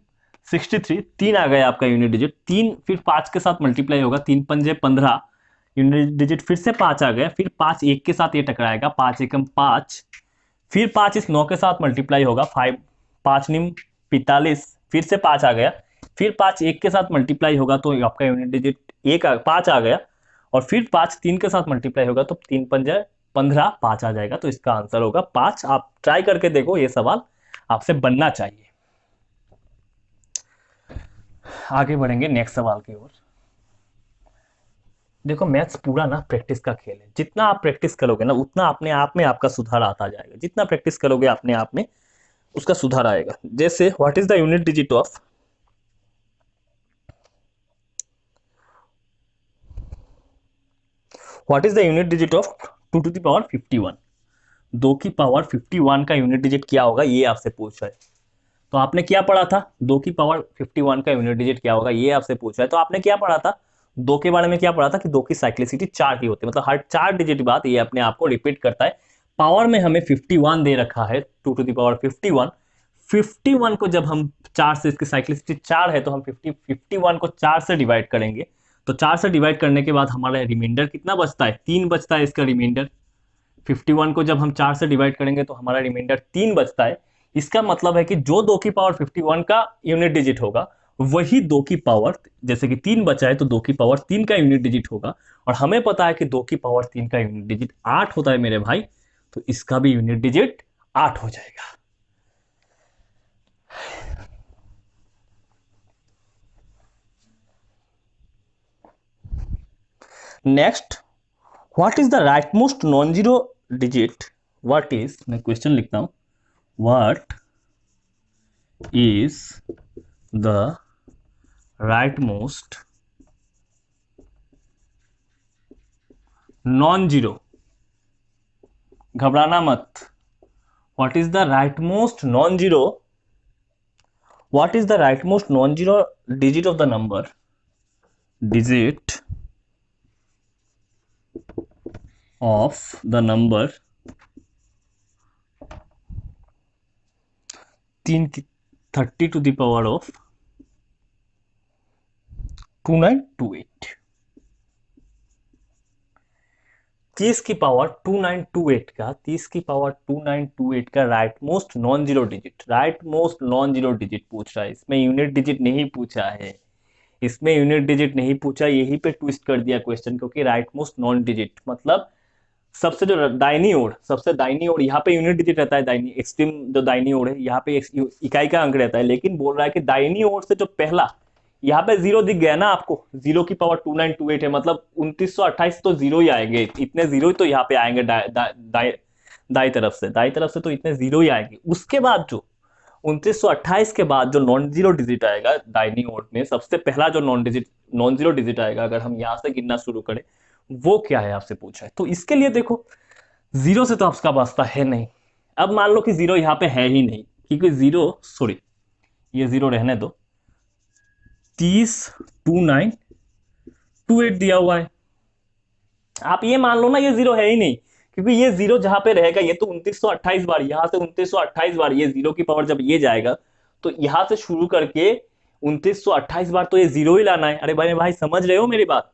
63, 3 आ गया आपका यूनिट डिजिट, 3 फिर 5 के साथ मल्टीप्लाई होगा, 3 पंजे 15, यूनिट डिजिट फिर से 5 आ गया, फिर 5 1 के साथ ये टकराएगा, 5 एकम 5, फिर 5 इस 9 के साथ मल्टीप्लाई होगा, 5 5 निम 45, फिर से 5 आ गया, फिर 5 1 के साथ मल्टीप्लाई होगा तो आपका यूनिट डिजिट 5 आ गया, और फिर 5 3 के साथ मल्टीप्लाई होगा तो 3 पंजे 15, 5 आ जाएगा। तो इसका आंसर होगा 5। आप ट्राई करके देखो, ये सवाल आपसे बनना चाहिए। आगे बढ़ेंगे नेक्स्ट सवाल की ओर। देखो मैथ्स पूरा ना प्रैक्टिस का खेल है, जितना आप प्रैक्टिस करोगे ना उतना अपने आप में आपका सुधार आता जाएगा, जितना प्रैक्टिस करोगे अपने आप में उसका सुधार आएगा। जैसे what is the unit digit of, what is the unit digit of 2 to the power 51, 2 की पावर 51 का यूनिट डिजिट क्या होगा, ये आपसे पूछ रहा है। तो आपने क्या पढ़ा था, 2 की पावर 51 का यूनिट डिजिट क्या होगा, ये आपसे पूछ रहा है। तो आपने क्या पढ़ा था, 2 के बारे में क्या पढ़ा था कि 2 की साइक्लिसिटी 4 की होती है, मतलब हर 4 डिजिट बाद ये अपने आप को रिपीट करता है। पावर में हमें 51 दे रखा है, 2 टू द पावर 51, 51 को जब हम 4 से, इसकी साइक्लिसिटी 4 है तो हम 51 को 4 से डिवाइड करेंगे, तो 4 से डिवाइड करने के बाद हमारा रिमाइंडर कितना बचता है, 3 बचता है इसका रिमाइंडर। 51 को जब हम 4 से डिवाइड करेंगे तो हमारा रिमाइंडर 3 बचता है। इसका मतलब है कि जो 2 की पावर 51 का यूनिट डिजिट होगा वही 2 की पावर, जैसे कि 3 बचा है तो 2 की पावर 3 का यूनिट डिजिट होगा, और हमें पता है कि 2 की पावर 3 का यूनिट डिजिट 8 होता है मेरे भाई, तो इसका भी यूनिट डिजिट 8 हो जाएगा। Next, what is the right most non zero digit, what is, मैं क्वेश्चन लिखता हूं, what is the right most non zero, घबराना मत, what is the right most non zero, what is the right most non zero digit of the number, digit of the number 3 की 30 to the power of 2928, 30 की power 2928 का 30 की power 2928 का right most non zero digit, right most non zero digit पूछ रहा है। इसमें unit digit नहीं पूछा है, इसमें यूनिट डिजिट नहीं पूछा, यहीं पे ट्विस्ट कर दिया क्वेश्चन, क्योंकि राइट मोस्ट नॉन डिजिट मतलब सबसे जो दाहिनी ओर, सबसे दाहिनी ओर, यहाँ पे यूनिट डिजिट रहता है, दाहिनी एक्सट्रीम जो दाहिनी ओर है यहाँ पे इकाई का अंक रहता है, लेकिन बोल रहा है कि दाहिनी ओर से जो पहला, यहाँ पे जीरो दिख गया ना आपको, जीरो की पावर 2928 है, मतलब 2928 तो जीरो ही आएंगे, इतने जीरो ही तो यहाँ पे आएंगे दाई तरफ से तो इतने जीरो ही आएंगे। उसके बाद जो 2928 के बाद जो नॉन जीरो डिजिट आएगा दाहिनी ओर में, सबसे पहला जो नॉन जीरो डिजिट आएगा, अगर हम यहां से गिनना शुरू करें, वो क्या है आपसे पूछा है। तो इसके लिए देखो, जीरो से तो आपका वास्ता है नहीं। अब मान लो कि जीरो यहाँ पे है ही नहीं, क्योंकि जीरो, सॉरी ये जीरो रहने दो, 302928 दिया हुआ है। आप ये मान लो ना ये जीरो है ही नहीं, क्योंकि ये जीरो जहां पे रहेगा, ये तो 2928 बार, यहां से 2928 बार ये जीरो की पावर जब ये जाएगा, तो यहां से शुरू करके 2928 बार तो ये जीरो ही लाना है। अरे भाई भाई समझ रहे हो मेरी बात?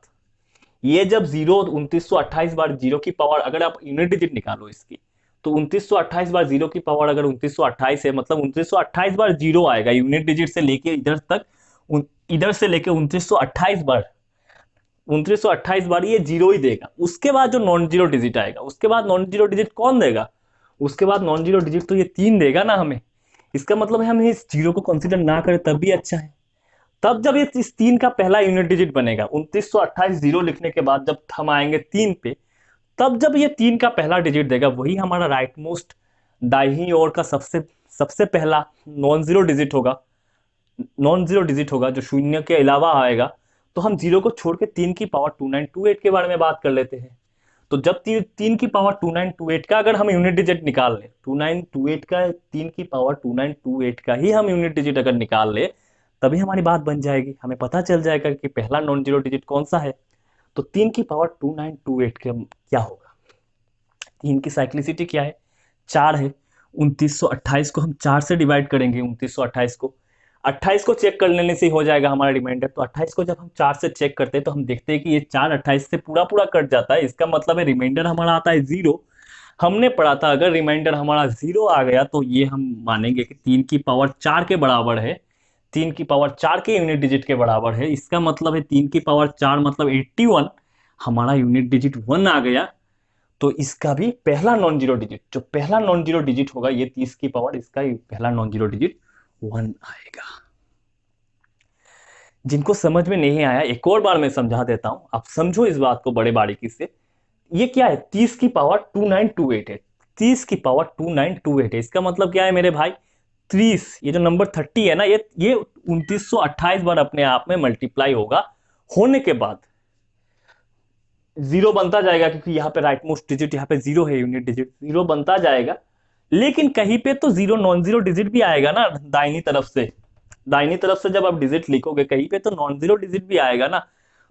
ये जब जीरो 2928 बार जीरो की पावर, अगर आप यूनिट डिजिट निकालो इसकी, तो 2928 बार जीरो की पावर अगर 2928 है, मतलब 2928 बार जीरो आएगा यूनिट डिजिट से लेके इधर तक, इधर से लेके 2928 बार, 2928 बार ये जीरो ही देगा। उसके बाद जो नॉन जीरो डिजिट आएगा, उसके बाद नॉन जीरो डिजिट कौन देगा? उसके बाद नॉन जीरो डिजिट तो ये 3 देगा ना हमें। इसका मतलब है हम इस जीरो को कंसीडर ना करें तब भी अच्छा है। तब जब ये इस 3 का पहला यूनिट डिजिट बनेगा, 2928 जीरो लिखने के बाद जब हम आएंगे 3 पे, तब जब ये 3 का पहला डिजिट देगा, वही हमारा राइट मोस्ट दाहिनी ओर का सबसे सबसे पहला नॉन जीरो डिजिट होगा, नॉन जीरो डिजिट होगा जो शून्य के अलावा आएगा। तो हम जीरो को छोड़ के 3 की पावर 2928 के बारे में बात कर लेते हैं। तो जब 3 की पावर 2928 का अगर हम यूनिट डिजिट निकाल ले, 2928 का 3 की पावर 2928 का ही हम यूनिट डिजिट अगर निकाल ले, तभी हमारी बात बन जाएगी, हमें पता चल जाएगा कि पहला नॉन जीरो डिजिट कौन सा है। तो 3 की पावर 2928 के क्या होगा? 3 की साइक्लिसिटी क्या है? 4 है। 2928 को हम 4 से डिवाइड करेंगे, 2928 को 28 को चेक कर लेने से हो जाएगा हमारा रिमाइंडर। तो 28 को जब हम 4 से चेक करते हैं तो हम देखते हैं कि ये 4 28 से पूरा पूरा कट जाता है, इसका मतलब है रिमाइंडर हमारा आता है 0। हमने पढ़ा था अगर रिमाइंडर हमारा 0 आ गया तो ये हम मानेंगे कि 3 की पावर 4 के बराबर है, 3 की पावर 4 के यूनिट डिजिट के बराबर है। इसका मतलब है 3 की पावर 4 मतलब 81, हमारा यूनिट डिजिट 1 आ गया। तो इसका भी पहला नॉन जीरो डिजिट, जो पहला नॉन जीरो डिजिट होगा ये 30 की पावर, इसका पहला नॉन जीरो डिजिट 1 आएगा। जिनको समझ में नहीं आया एक और बार मैं समझा देता हूं, आप समझो इस बात को बड़े बारीकी से। ये क्या है? 30 की पावर 2928 है, 30 की पावर 2928 है। इसका मतलब क्या है मेरे भाई? 30, ये जो नंबर 30 है ना, ये 2928 बार अपने आप में मल्टीप्लाई होगा, होने के बाद जीरो बनता जाएगा, क्योंकि यहाँ पे राइट मोस्ट डिजिट यहाँ पे जीरो है, यूनिट डिजिट जीरो बनता जाएगा। लेकिन कहीं पे तो जीरो नॉन जीरो डिजिट भी आएगा ना दाहिनी तरफ से, दाहिनी तरफ से जब आप डिजिट लिखोगे कहीं पे तो नॉन जीरो डिजिट भी आएगा ना।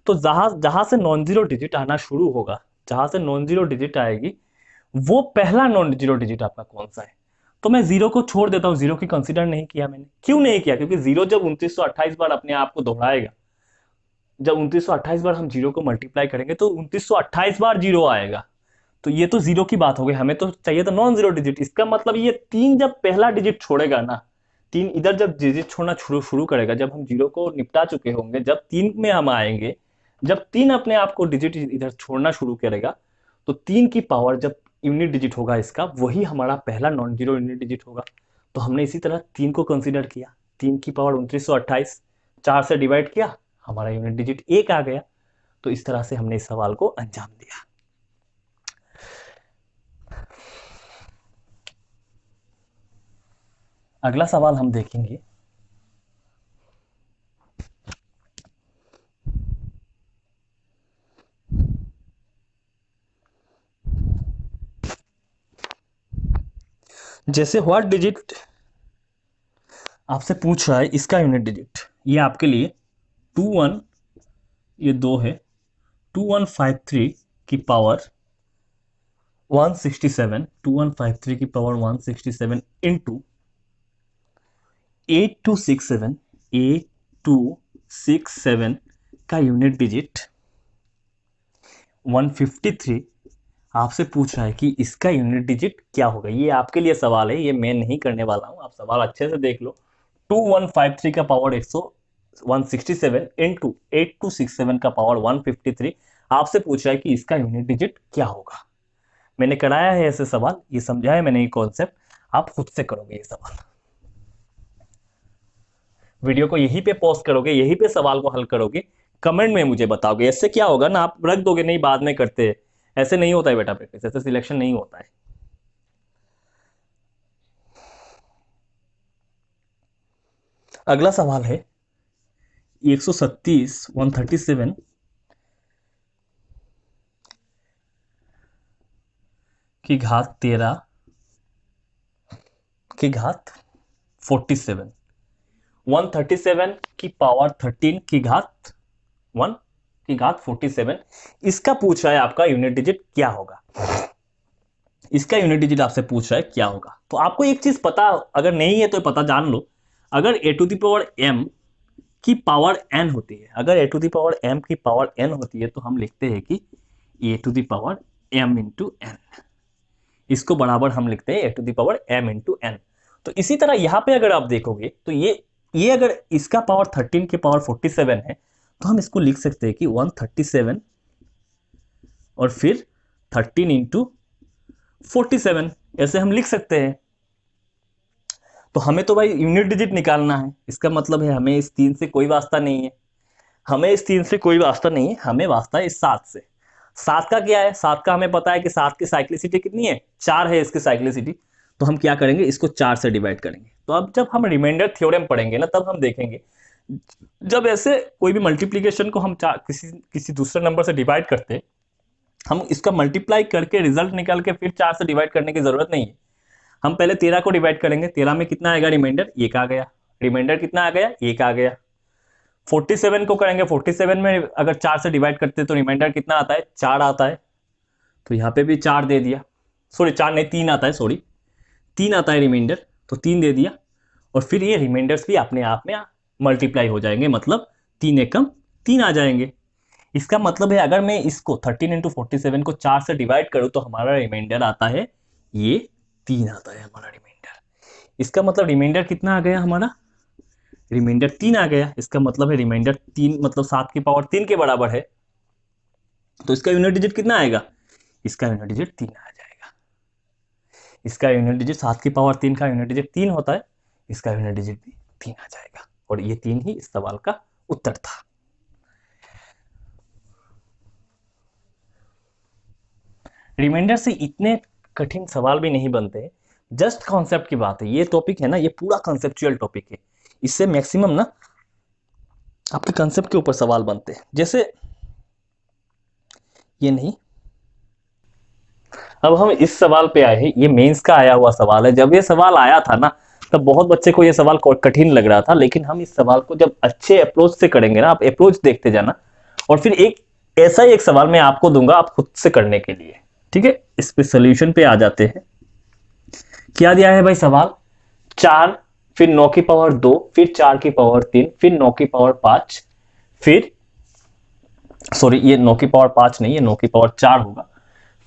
तो जहां जहां से नॉन जीरो डिजिट आना शुरू होगा, जहां से नॉन जीरो डिजिट आएगी, वो पहला नॉन जीरो डिजिट आपका कौन सा है? तो मैं जीरो को छोड़ देता हूं, जीरो की कंसिडर नहीं किया मैंने। क्यों नहीं किया? क्योंकि जीरो जब 2928 बार अपने आप को दोहराएगा, जब 2928 बार हम जीरो को मल्टीप्लाई करेंगे तो 2928 बार जीरो आएगा। तो ये तो जीरो की बात हो गई, हमें तो चाहिए तो नॉन जीरो डिजिट। इसका मतलब ये 3 जब पहला डिजिट छोड़ेगा ना, 3 इधर जब डिजिट छोड़ना शुरू शुरू करेगा, जब हम जीरो को निपटा चुके होंगे, जब 3 में हम आएंगे, जब 3 अपने आप को डिजिट इधर छोड़ना शुरू करेगा, तो 3 की पावर जब यूनिट डिजिट होगा इसका, वही हमारा पहला नॉन जीरो यूनिट डिजिट होगा। तो हमने इसी तरह 3 को कंसिडर किया, 3 की पावर 2928, 4 से डिवाइड किया, हमारा यूनिट डिजिट 1 आ गया। तो इस तरह से हमने इस सवाल को अंजाम दिया। अगला सवाल हम देखेंगे, जैसे व्हाट डिजिट आपसे पूछ रहा है, इसका यूनिट डिजिट, ये आपके लिए 21, ये 2 है, 2153 की पावर 167, 2153 की पावर 167 इंटू 8267 का यूनिट डिजिट 153 आपसे पूछ रहा है कि इसका यूनिट डिजिट क्या होगा। ये आपके लिए सवाल है, ये मैं नहीं करने वाला हूं, आप सवाल अच्छे से देख लो। 2153 का पावर 167 इंटू 8267 का पावर 153 आपसे पूछ रहा है कि इसका यूनिट डिजिट क्या होगा। मैंने कराया है ऐसे सवाल, ये समझाया मैंने ये कॉन्सेप्ट, आप खुद से करोगे ये सवाल। वीडियो को यहीं पे पॉज करोगे, यहीं पे सवाल को हल करोगे, कमेंट में मुझे बताओगे। ऐसे क्या होगा ना, आप रख दोगे नहीं बाद में करते हैं, ऐसे नहीं होता है बेटा प्रैक्टिस, ऐसे सिलेक्शन नहीं होता है। अगला सवाल है 137 की घात 13 की घात 47, 137 की पावर 13 की घात 1 की घात 47, इसका पूछ रहा है आपका यूनिट डिजिट क्या होगा। इसका यूनिट डिजिट आपसे पूछ रहा है क्या होगा। तो आपको एक चीज पता, अगर नहीं है तो पता जान लो, अगर a to the power m की पावर n होती है, अगर a to the power m की पावर n होती है तो हम लिखते हैं कि a to the power m into n, इसको बराबर हम लिखते हैं a to the power m into n। तो इसी तरह यहां पे अगर आप देखोगे तो ये अगर इसका पावर 13 के पावर 47 है तो हम इसको लिख सकते हैं कि 137 और फिर 13 इंटू 47, ऐसे हम लिख सकते हैं। तो हमें तो भाई यूनिट डिजिट निकालना है, इसका मतलब है हमें इस 3 से कोई वास्ता नहीं है, हमें इस 3 से कोई वास्ता नहीं है, हमें वास्ता है इस 7 से। 7 का क्या है, 7 का हमें पता है कि 7 की साइक्लिसिटी कितनी है, 4 है इसकी साइक्लिसिटी। तो हम क्या करेंगे, इसको 4 से डिवाइड करेंगे। तो अब जब हम रिमाइंडर थ्योरम पढ़ेंगे ना, तब हम देखेंगे जब ऐसे कोई भी मल्टीप्लीकेशन को हम किसी दूसरे नंबर से डिवाइड करते हैं, हम इसका मल्टीप्लाई करके रिजल्ट निकाल के फिर 4 से डिवाइड करने की जरूरत नहीं है। हम पहले 13 को डिवाइड करेंगे, 13 में कितना आएगा रिमाइंडर, 1 आ गया। रिमाइंडर कितना आ गया, 1 आ गया। 47 को करेंगे, 47 में अगर 4 से डिवाइड करते तो रिमाइंडर कितना आता है, 4 आता है। तो यहाँ पे भी 4 दे दिया, सॉरी 4 नहीं 3 आता है, सॉरी 3 आता है रिमाइंडर, तो 3 दे दिया। और फिर ये रिमाइंडर्स भी अपने आप में मल्टीप्लाई हो जाएंगे, मतलब 3 एकम 3 आ जाएंगे। इसका मतलब है अगर मैं इसको 13 इंटू 47 को 4 से डिवाइड करूं तो हमारा रिमाइंडर आता है, ये 3 आता है हमारा रिमाइंडर। इसका मतलब रिमाइंडर कितना आ गया हमारा, रिमाइंडर 3 आ गया। इसका मतलब है रिमाइंडर 3 मतलब 7 की पावर 3 के बराबर है। तो इसका यूनिट डिजिट कितना आएगा, इसका यूनिट डिजिट 3 आ जाएगा। इसका यूनिट डिजिट 7 की पावर 3 का यूनिट डिजिट 3 होता है, इसका यूनिट डिजिट भी 3 आ जाएगा। और ये 3 ही इस सवाल का उत्तर था। रिमाइंडर से इतने कठिन सवाल भी नहीं बनते, जस्ट कॉन्सेप्ट की बात है। ये टॉपिक है ना, ये पूरा कॉन्सेप्चुअल टॉपिक है, इससे मैक्सिमम ना आपके कॉन्सेप्ट के ऊपर सवाल बनते हैं, जैसे ये नहीं। अब हम इस सवाल पे आए हैं, ये मेंस का आया हुआ सवाल है। जब ये सवाल आया था ना, तब बहुत बच्चे को ये सवाल कठिन लग रहा था, लेकिन हम इस सवाल को जब अच्छे अप्रोच से करेंगे ना, आप अप्रोच देखते जाना, और फिर एक ऐसा ही एक सवाल मैं आपको दूंगा आप खुद से करने के लिए, ठीक है। इस पे सोल्यूशन पे आ जाते हैं। क्या दिया है भाई सवाल, 4 फिर 9 की पावर 2 फिर 4 की पावर 3 फिर 9 की पावर 5 फिर सॉरी ये 9 की पावर 5 नहीं है, 9 की पावर 4 होगा,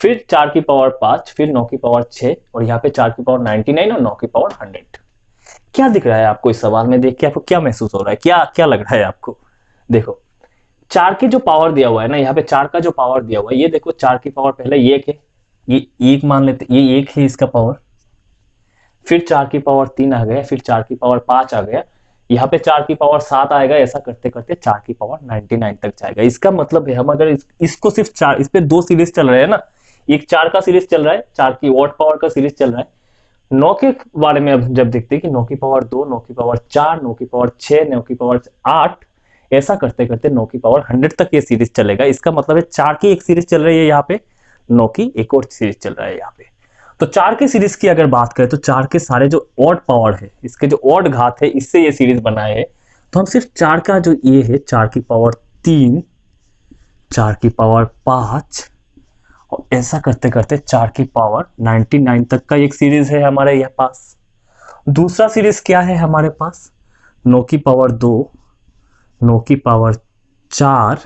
फिर 4 की पावर 5 फिर 9 की पावर 6 और यहाँ पे 4 की पावर 99 और 9 की पावर 100। क्या दिख रहा है आपको इस सवाल में देख के, आपको क्या महसूस हो रहा है, क्या क्या लग रहा है आपको। देखो 4 की जो पावर दिया हुआ है ना, यहाँ पे 4 का जो पावर दिया हुआ है, ये देखो 4 की पावर पहले 1 है, ये 1 मान लेते, ये 1 है इसका पावर, फिर 4 की पावर 3 आ गया, फिर 4 की पावर 5 आ गया, यहाँ पे 4 की पावर 7 आएगा, ऐसा करते करते 4 की पावर 99 तक जाएगा। इसका मतलब है हम अगर इसको सिर्फ 4, इस पे 2 सीरीज चल रहे हैं ना, एक 4 का सीरीज चल रहा है, 4 की वॉट पावर का सीरीज चल रहा है। 9 के बारे में अब जब देखते हैं कि 9 की पावर 2 9 की पावर 4 9 की पावर 6 9 की पावर 8, ऐसा करते करते 9 की पावर 100 तक ये सीरीज चलेगा। इसका मतलब है 4 की एक सीरीज चल रही है यहाँ पे, 9 की एक और सीरीज चल रहा है यहाँ पे। तो 4 की सीरीज की अगर बात करें तो 4 के सारे जो ऑड पावर है, इसके जो ऑड घात है, इससे ये सीरीज बनाए है। तो हम सिर्फ 4 का जो ये है, 4 की पावर 3 4 की पावर 5 और ऐसा करते करते 4 की पावर 99 तक का एक सीरीज है हमारे यहाँ पास। दूसरा सीरीज क्या है हमारे पास, 9 की पावर 2, 9 की पावर 4,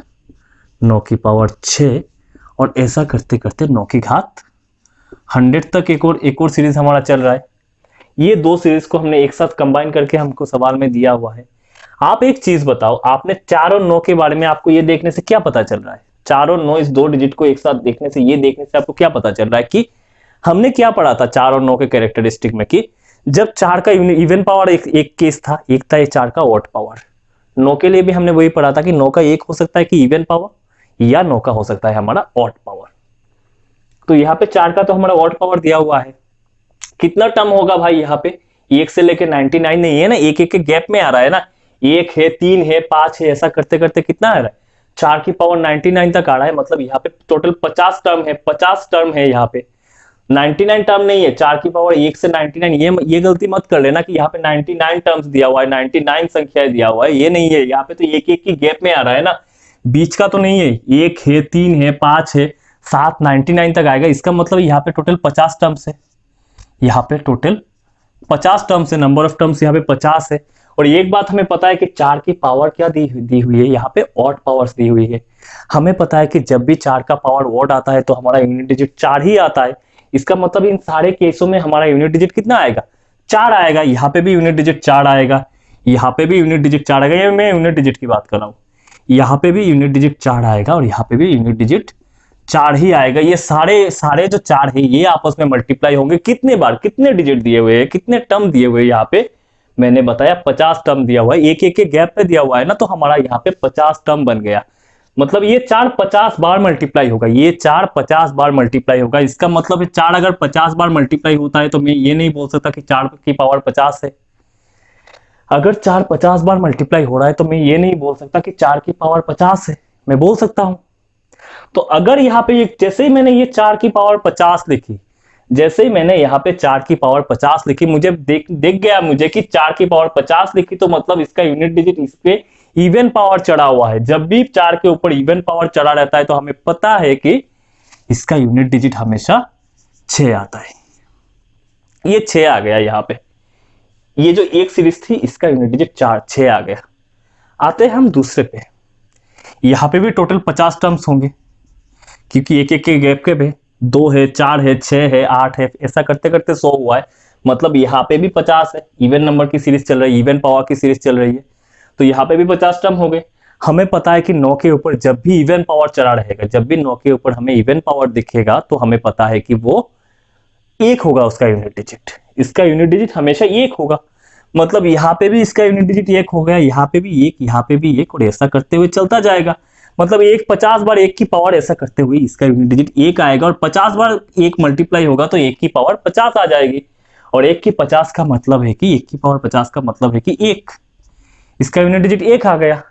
9 की पावर 6 और ऐसा करते करते 9 की घात 100 तक एक और सीरीज हमारा चल रहा है। ये दो सीरीज को हमने एक साथ कंबाइन करके हमको सवाल में दिया हुआ है। आप एक चीज बताओ, आपने 4 और 9 के बारे में आपको ये देखने से क्या पता चल रहा है? 4 और 9 इस दो डिजिट को एक साथ देखने से, ये देखने से आपको क्या पता चल रहा है कि हमने क्या पढ़ा था 4 और 9 के कैरेक्टरिस्टिक में कि जब 4 का इवन पावर एक केस था, एक था ये 4 का ऑड पावर। 9 के लिए भी हमने वही पढ़ा था कि 9 का एक हो सकता है कि इवन पावर या 9 का हो सकता है हमारा ऑड पावर। तो यहाँ पे 4 का तो हमारा ऑड पावर दिया हुआ है। कितना टर्म होगा भाई यहाँ पे, 1 से लेके 99 नहीं है ना, एक एक के गैप में आ रहा है ना, 1 है, 3 है, 5 है, ऐसा करते करते कितना आ रहा है, 4 की पावर 99 तक आ रहा है। मतलब यहाँ पे टोटल 50 टर्म है, 50 टर्म है यहाँ पे, 99 टर्म नहीं है। 4 की पावर 1 से 99, ये गलती मत कर लेना कि यहाँ पे 99 टर्म्स दिया हुआ है, 99 संख्याएं दिया हुआ है, ये नहीं है। यहाँ पे तो एक एक की गैप में आ रहा है ना, बीच का तो नहीं है। 1 है, 3 है, 5 है, 7 99 तक आएगा। इसका मतलब यहाँ पे टोटल 50 टर्म्स है, यहाँ पे टोटल 50 टर्म्स है, नंबर ऑफ टर्म्स यहाँ पे 50 है। और एक बात हमें पता है कि 4 की पावर क्या दी हुई है, यहाँ पे ऑड पावर्स दी हुई है। हमें पता है कि जब भी 4 का पावर ऑड आता है तो हमारा यूनिट डिजिट 4 ही आता है। इसका मतलब इन सारे केसों में हमारा यूनिट डिजिट कितना आएगा, 4 आएगा। यहाँ पे भी यूनिट डिजिट 4 आएगा, यहाँ पे भी यूनिट डिजिट 4 आएगा। ये मैं यूनिट डिजिट की बात कर रहा हूँ। यहाँ पे भी यूनिट डिजिट 4 आएगा और यहाँ पे भी यूनिट डिजिट 4 ही आएगा। ये सारे जो 4 है ये आपस में मल्टीप्लाई होंगे कितने बार, कितने डिजिट दिए हुए हैं, कितने टर्म दिए हुए हैं। यहाँ पे मैंने बताया 50 टर्म दिया हुआ है, एक एक के गैप पे दिया हुआ है ना, तो हमारा यहाँ पे 50 टर्म बन गया। मतलब ये 4 50 बार मल्टीप्लाई होगा, ये 4 50 बार मल्टीप्लाई होगा। इसका मतलब है 4 अगर 50 बार मल्टीप्लाई होता है तो मैं ये नहीं बोल सकता कि 4 की पावर 50 है। अगर 4 50 बार मल्टीप्लाई हो रहा है तो मैं ये नहीं बोल सकता कि 4 की पावर 50 है, मैं बोल सकता हूं। तो अगर यहाँ पे जैसे ही मैंने ये 4 की पावर 50 लिखी, जैसे ही मैंने यहाँ पे 4 की पावर 50 लिखी, मुझे दिख गया मुझे कि 4 की पावर 50 लिखी, तो मतलब इसका यूनिट डिजिट इस पे इवन पावर चढ़ा हुआ है। जब भी 4 के ऊपर इवन पावर चढ़ा रहता है तो हमें पता है कि इसका यूनिट डिजिट हमेशा 6 आता है। ये 6 आ गया यहाँ पे। ये जो एक सीरीज थी इसका यूनिट डिजिट 6 आ गया। आते हैं हम दूसरे पे। यहाँ पे भी टोटल 50 टर्म्स होंगे क्योंकि एक एक के गैप के पे 2 है, 4 है, 6 है, 8 है, ऐसा करते करते 100 हुआ है। मतलब यहाँ पे भी 50 है, इवन नंबर की सीरीज चल रही है, इवन पावर की सीरीज चल रही है, तो यहाँ पे भी 50 टर्म हो गए। हमें पता है कि 9 के ऊपर जब भी इवन पावर चढ़ा रहेगा, जब भी 9 के ऊपर हमें इवन पावर दिखेगा तो हमें पता है कि वो 1 होगा उसका यूनिट डिजिट। इसका यूनिट डिजिट हमेशा 1 होगा। मतलब यहाँ पे भी इसका यूनिट डिजिट 1 हो गया, यहाँ पे भी 1, यहाँ पे भी 1, और ऐसा करते हुए चलता जाएगा। मतलब 50 बार 1 की पावर ऐसा करते हुए इसका यूनिट डिजिट 1 आएगा, और 50 बार 1 मल्टीप्लाई होगा तो 1 की पावर 50 आ जाएगी। और 1 की 50 का मतलब है कि 1 की पावर 50 का मतलब है कि 1, इसका यूनिट डिजिट 1 आ गया।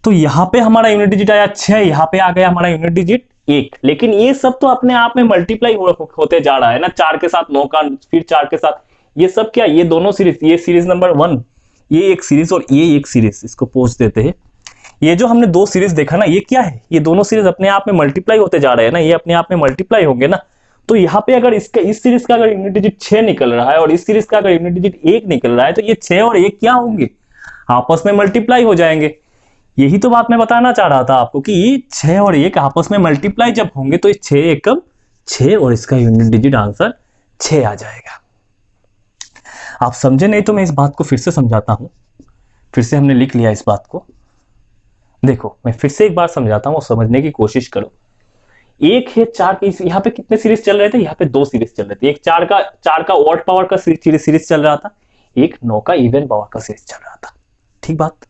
तो यहाँ पे हमारा यूनिट डिजिट आया 6, यहाँ पे आ गया हमारा यूनिट डिजिट 1। लेकिन ये सब तो अपने आप में मल्टीप्लाई होते जा रहा है ना, 4 के साथ 9 का, फिर 4 के साथ ये सब क्या, ये दोनों सीरीज, ये सीरीज नंबर 1, ये एक सीरीज और ये एक सीरीज, इसको पोंछ देते हैं। ये जो हमने दो सीरीज देखा ना, ये क्या है, ये दोनों सीरीज अपने आप में मल्टीप्लाई होते जा रहे हैं ना, ये अपने आप में मल्टीप्लाई होंगे ना। तो यहाँ पे अगर इसका, इस सीरीज का अगर यूनिट डिजिट 6 निकल रहा है और इस सीरीज का अगर यूनिट डिजिट 1 निकल रहा है, तो ये 6 और 1 क्या होंगे, आपस में मल्टीप्लाई हो जाएंगे। यही तो बात मैं बताना चाह रहा था आपको कि ये 6 और 1 आपस में मल्टीप्लाई जब होंगे तो 6 एकम 6 और इसका यूनिट डिजिट आंसर 6 आ जाएगा। आप समझे नहीं तो मैं इस बात को फिर से समझाता हूं, फिर से हमने लिख लिया इस बात को। देखो मैं फिर से एक बार समझाता हूं, समझने की कोशिश करो। एक है 4 की, यहाँ पे कितने सीरीज चल रहे थे, यहाँ पे 2 सीरीज चल रहे थे। एक 4 का ऑड पावर का सीरीज चल रहा था, एक 9 का इवन पावर का सीरीज चल रहा था। ठीक बात।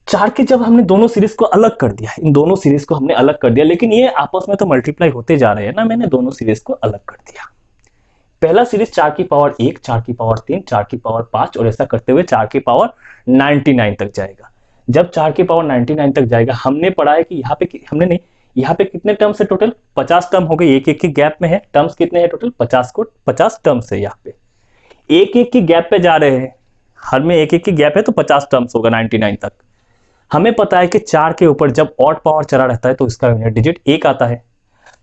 4 के जब हमने दोनों सीरीज को अलग कर दिया, इन दोनों सीरीज को हमने अलग कर दिया, लेकिन ये आपस में तो मल्टीप्लाई होते जा रहे हैं ना, मैंने दोनों सीरीज को अलग कर दिया। पहला सीरीज 4 की पावर 1, 4 की पावर 3, 4 की पावर 5 और ऐसा करते हुए 4 की पावर 99 तक जाएगा। जब 4 की पावर 99 तक जाएगा, हमने पढ़ा है कि यहाँ पे, हमने नहीं, यहाँ पे कितने टर्म्स है टोटल, 50 टर्म हो गए, एक एक के गैप में है। टर्म्स कितने हैं टोटल, 50 टर्म्स है। यहाँ पे एक एक के गैप पे जा रहे हैं, हर में एक एक के गैप है तो 50 टर्म्स होगा 99 तक। हमें पता है कि 4 के ऊपर जब ऑड पावर चढ़ा रहता है तो इसका यूनिट डिजिट 1 आता है।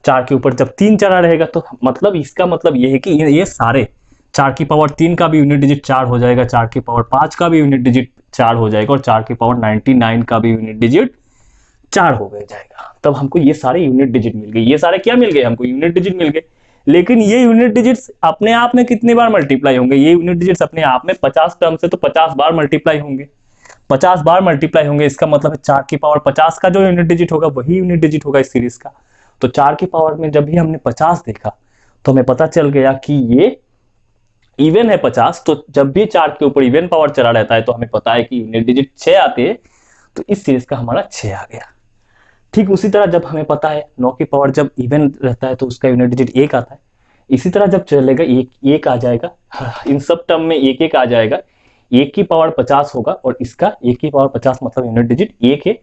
4 के ऊपर जब 3 चढ़ा रहेगा तो मतलब इसका मतलब ये है कि ये सारे 4 की पावर 3 का भी यूनिट डिजिट 4 हो जाएगा, 4 की पावर 5 का भी यूनिट डिजिट 4 हो जाएगा और 4 की पावर 99 का भी यूनिट डिजिट 4 हो गया जाएगा। तब हमको ये सारे यूनिट डिजिट मिल गए। ये सारे क्या मिल गए हमको? यूनिट डिजिट मिल गए। लेकिन ये यूनिट डिजिट्स अपने आप में कितनी बार मल्टीप्लाई होंगे? ये यूनिट डिजिट्स अपने आप में 50 टर्म से तो 50 बार मल्टीप्लाई होंगे, 50 बार मल्टीप्लाई होंगे। इसका मतलब है 4 की पावर 50 का जो यूनिट डिजिट होगा वही यूनिट डिजिट होगा इस सीरीज का। तो 4 की पावर में जब भी हमने 50 देखा तो हमें पता चल गया कि ये इवन है 50। तो जब भी 4 के ऊपर इवन पावर चला रहता है तो हमें पता है कि यूनिट डिजिट 6 आते हैं। तो इस सीरीज का हमारा 6 आ गया। ठीक उसी तरह जब हमें पता है 9 की पावर जब इवन रहता है तो उसका यूनिट डिजिट 1 आता है। इसी तरह जब चलेगा एक आ जाएगा, इन सब टर्म में एक आ जाएगा। 1 की पावर 50 होगा और इसका 1 की पावर 50 मतलब यूनिट डिजिट 1 है।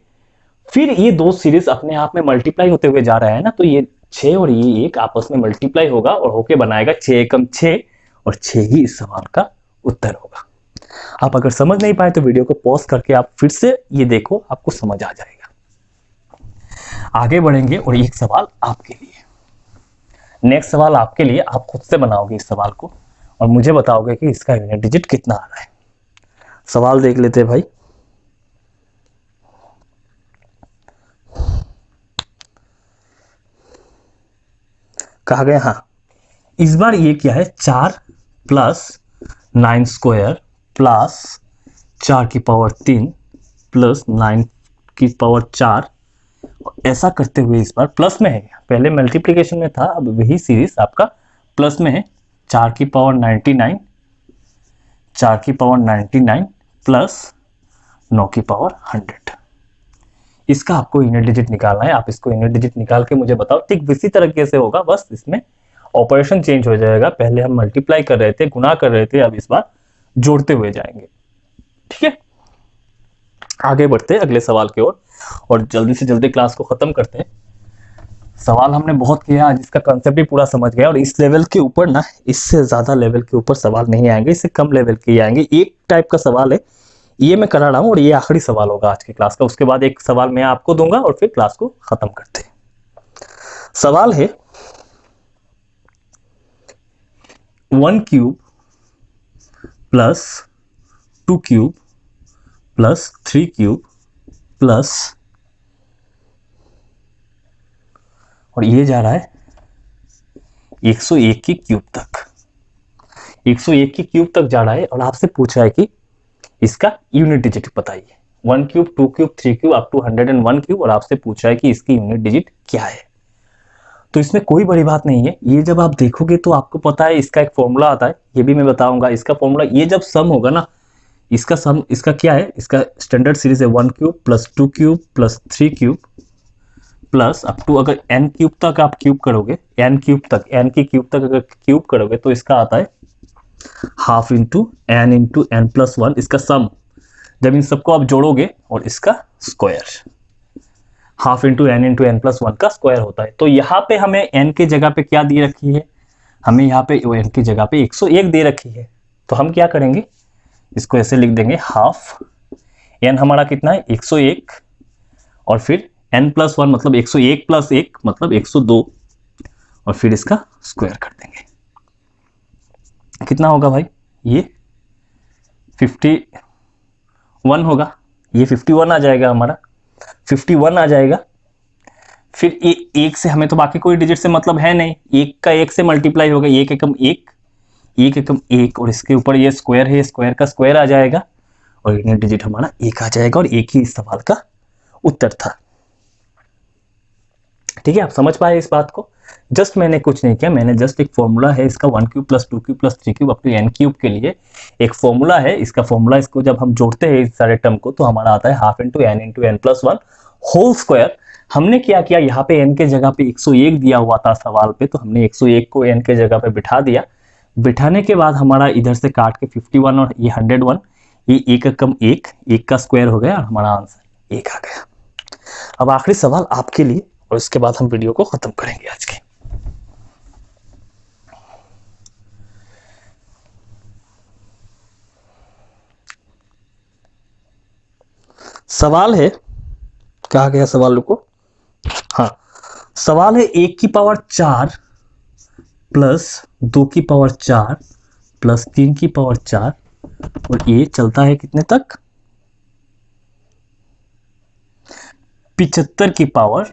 फिर ये दो सीरीज अपने आप में मल्टीप्लाई होते हुए जा रहा है ना, तो ये 6 और ये 1 आपस में मल्टीप्लाई होगा और होके बनाएगा 6 एकम 6 और 6 ही इस सवाल का उत्तर होगा। आप अगर समझ नहीं पाए तो वीडियो को पॉज करके आप फिर से ये देखो, आपको समझ आ जाएगा। आगे बढ़ेंगे और एक सवाल आपके लिए, नेक्स्ट सवाल आपके लिए। आप खुद से बनाओगे इस सवाल को और मुझे बताओगे कि इसका यूनिट डिजिट कितना आ रहा है। सवाल देख लेते हैं भाई। कहा गया, हाँ इस बार ये क्या है, 4 प्लस 9 स्क्वायर प्लस 4 की पावर 3 प्लस 9 की पावर 4। ऐसा करते हुए इस बार प्लस में है, पहले मल्टीप्लिकेशन में था, अब वही सीरीज आपका प्लस में है। 4 की पावर 99, 4 की पावर 99 प्लस 9 की पावर 100। इसका आपको यूनिट डिजिट निकालना है। आप इसको यूनिट डिजिट निकाल के मुझे बताओ। ठीक इसी तरीके से होगा, बस इसमें ऑपरेशन चेंज हो जाएगा। पहले हम मल्टीप्लाई कर रहे थे, गुना कर रहे थे, अब इस बार जोड़ते हुए जाएंगे। ठीक है, आगे बढ़ते हैं अगले सवाल की ओर और जल्दी से जल्दी क्लास को खत्म करते हैं। सवाल हमने बहुत किया, आज इसका कंसेप्ट भी पूरा समझ गया और इस लेवल के ऊपर ना, इससे ज्यादा लेवल के ऊपर सवाल नहीं आएंगे, इससे कम लेवल के ही आएंगे। एक टाइप का सवाल है ये मैं करा रहा हूं और ये आखिरी सवाल होगा आज की क्लास का। उसके बाद एक सवाल मैं आपको दूंगा और फिर क्लास को खत्म करते हैं। सवाल है 1 cube plus 2 cube plus 3 cube plus, और ये जा रहा है 101 की क्यूब तक, 101 की क्यूब तक जा रहा है और आपसे पूछ रहा है कि इसका यूनिट डिजिट बताइए। 1 cube 2 cube 3 cube up to 101 cube, और आपसे पूछ रहा है कि इसकी यूनिट डिजिट क्या है। तो इसमें कोई बड़ी बात नहीं है, ये जब आप देखोगे तो आपको पता है इसका एक फॉर्मूला आता है, ये भी मैं बताऊंगा इसका फॉर्मूला। ये जब सम होगा ना, इसका सम, इसका क्या है, इसका स्टैंडर्ड सीरीज है 1 cube plus 2 cube plus 3 cube plus up to, अगर n क्यूब तक आप क्यूब करोगे, n क्यूब तक, n की क्यूब तक अगर क्यूब करोगे तो इसका आता है हाफ इंटू n प्लस 1। इसका सम जब इन सबको आप जोड़ोगे और इसका square, half into n plus 1 का स्क्वायर होता है। तो यहाँ पे हमें n की जगह पे क्या दे रखी है, हमें यहाँ पे n की जगह पे 101 दे रखी है। तो हम क्या करेंगे, इसको ऐसे लिख देंगे, हाफ n हमारा कितना है 101 और फिर n प्लस 1 मतलब 101 प्लस 1 मतलब 102 और फिर इसका स्क्वायर कर देंगे। कितना होगा भाई, ये 51 होगा, ये 51 आ जाएगा हमारा, 51 आ जाएगा। फिर एक से हमें तो बाकी कोई डिजिट से मतलब है नहीं, एक का एक से मल्टीप्लाई होगा, एक एकम एक, एक एकम एक, और इसके ऊपर ये स्क्वायर है, स्क्वायर का स्क्वायर आ जाएगा और यूनिट डिजिट हमारा एक आ जाएगा और एक ही इस सवाल का उत्तर था। ठीक है, आप समझ पाए इस बात को। जस्ट मैंने कुछ नहीं किया, मैंने जस्ट एक फॉर्मूला है इसका 1 cube plus 2 cube plus 3 cube up to n cube के लिए एक फॉर्मूला है। इसका फॉर्मूला, इसको जब हम जोड़ते हैं इस सारे टर्म को तो हमारा आता है half into n plus 1 whole square. हमने क्या किया, यहाँ पे n के जगह पे 101 दिया हुआ था सवाल पे, तो हमने 101 को n के जगह पे बिठा दिया। बिठाने के बाद हमारा इधर से काट के 51 और ये 101, ये एक कम एक का स्क्वायर हो गया और हमारा आंसर 1 आ गया। अब आखिरी सवाल आपके लिए और इसके बाद हम वीडियो को खत्म करेंगे आज के। सवाल है, कहा गया सवाल को, हाँ सवाल है 1 की पावर 4 प्लस 2 की पावर 4 प्लस 3 की पावर 4 और ये चलता है कितने तक, 75 की पावर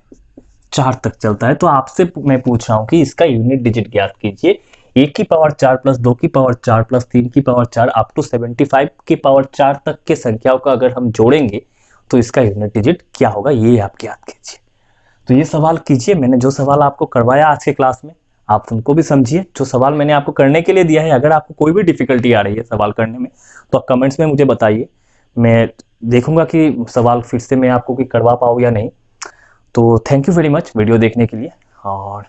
4 तक चलता है। तो आपसे मैं पूछ रहा हूं कि इसका यूनिट डिजिट ज्ञात कीजिए। 1 की पावर 4 प्लस 2 की पावर 4 प्लस 3 की पावर 4 अप टू 75 की पावर 4 तक के संख्याओं का अगर हम जोड़ेंगे तो इसका यूनिट डिजिट क्या होगा, ये आप ज्ञात कीजिए। तो ये सवाल कीजिए। मैंने जो सवाल आपको करवाया आज के क्लास में आप उनको भी समझिए। जो सवाल मैंने आपको करने के लिए दिया है, अगर आपको कोई भी डिफिकल्टी आ रही है सवाल करने में तो आप कमेंट्स में मुझे बताइए। मैं देखूंगा कि सवाल फिर से मैं आपको करवा पाऊँ या नहीं। तो thank you very much video देखने के लिए और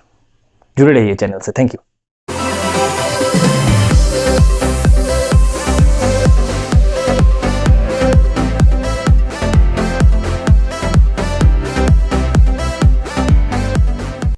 जुड़े रहिए चैनल से। Thank you.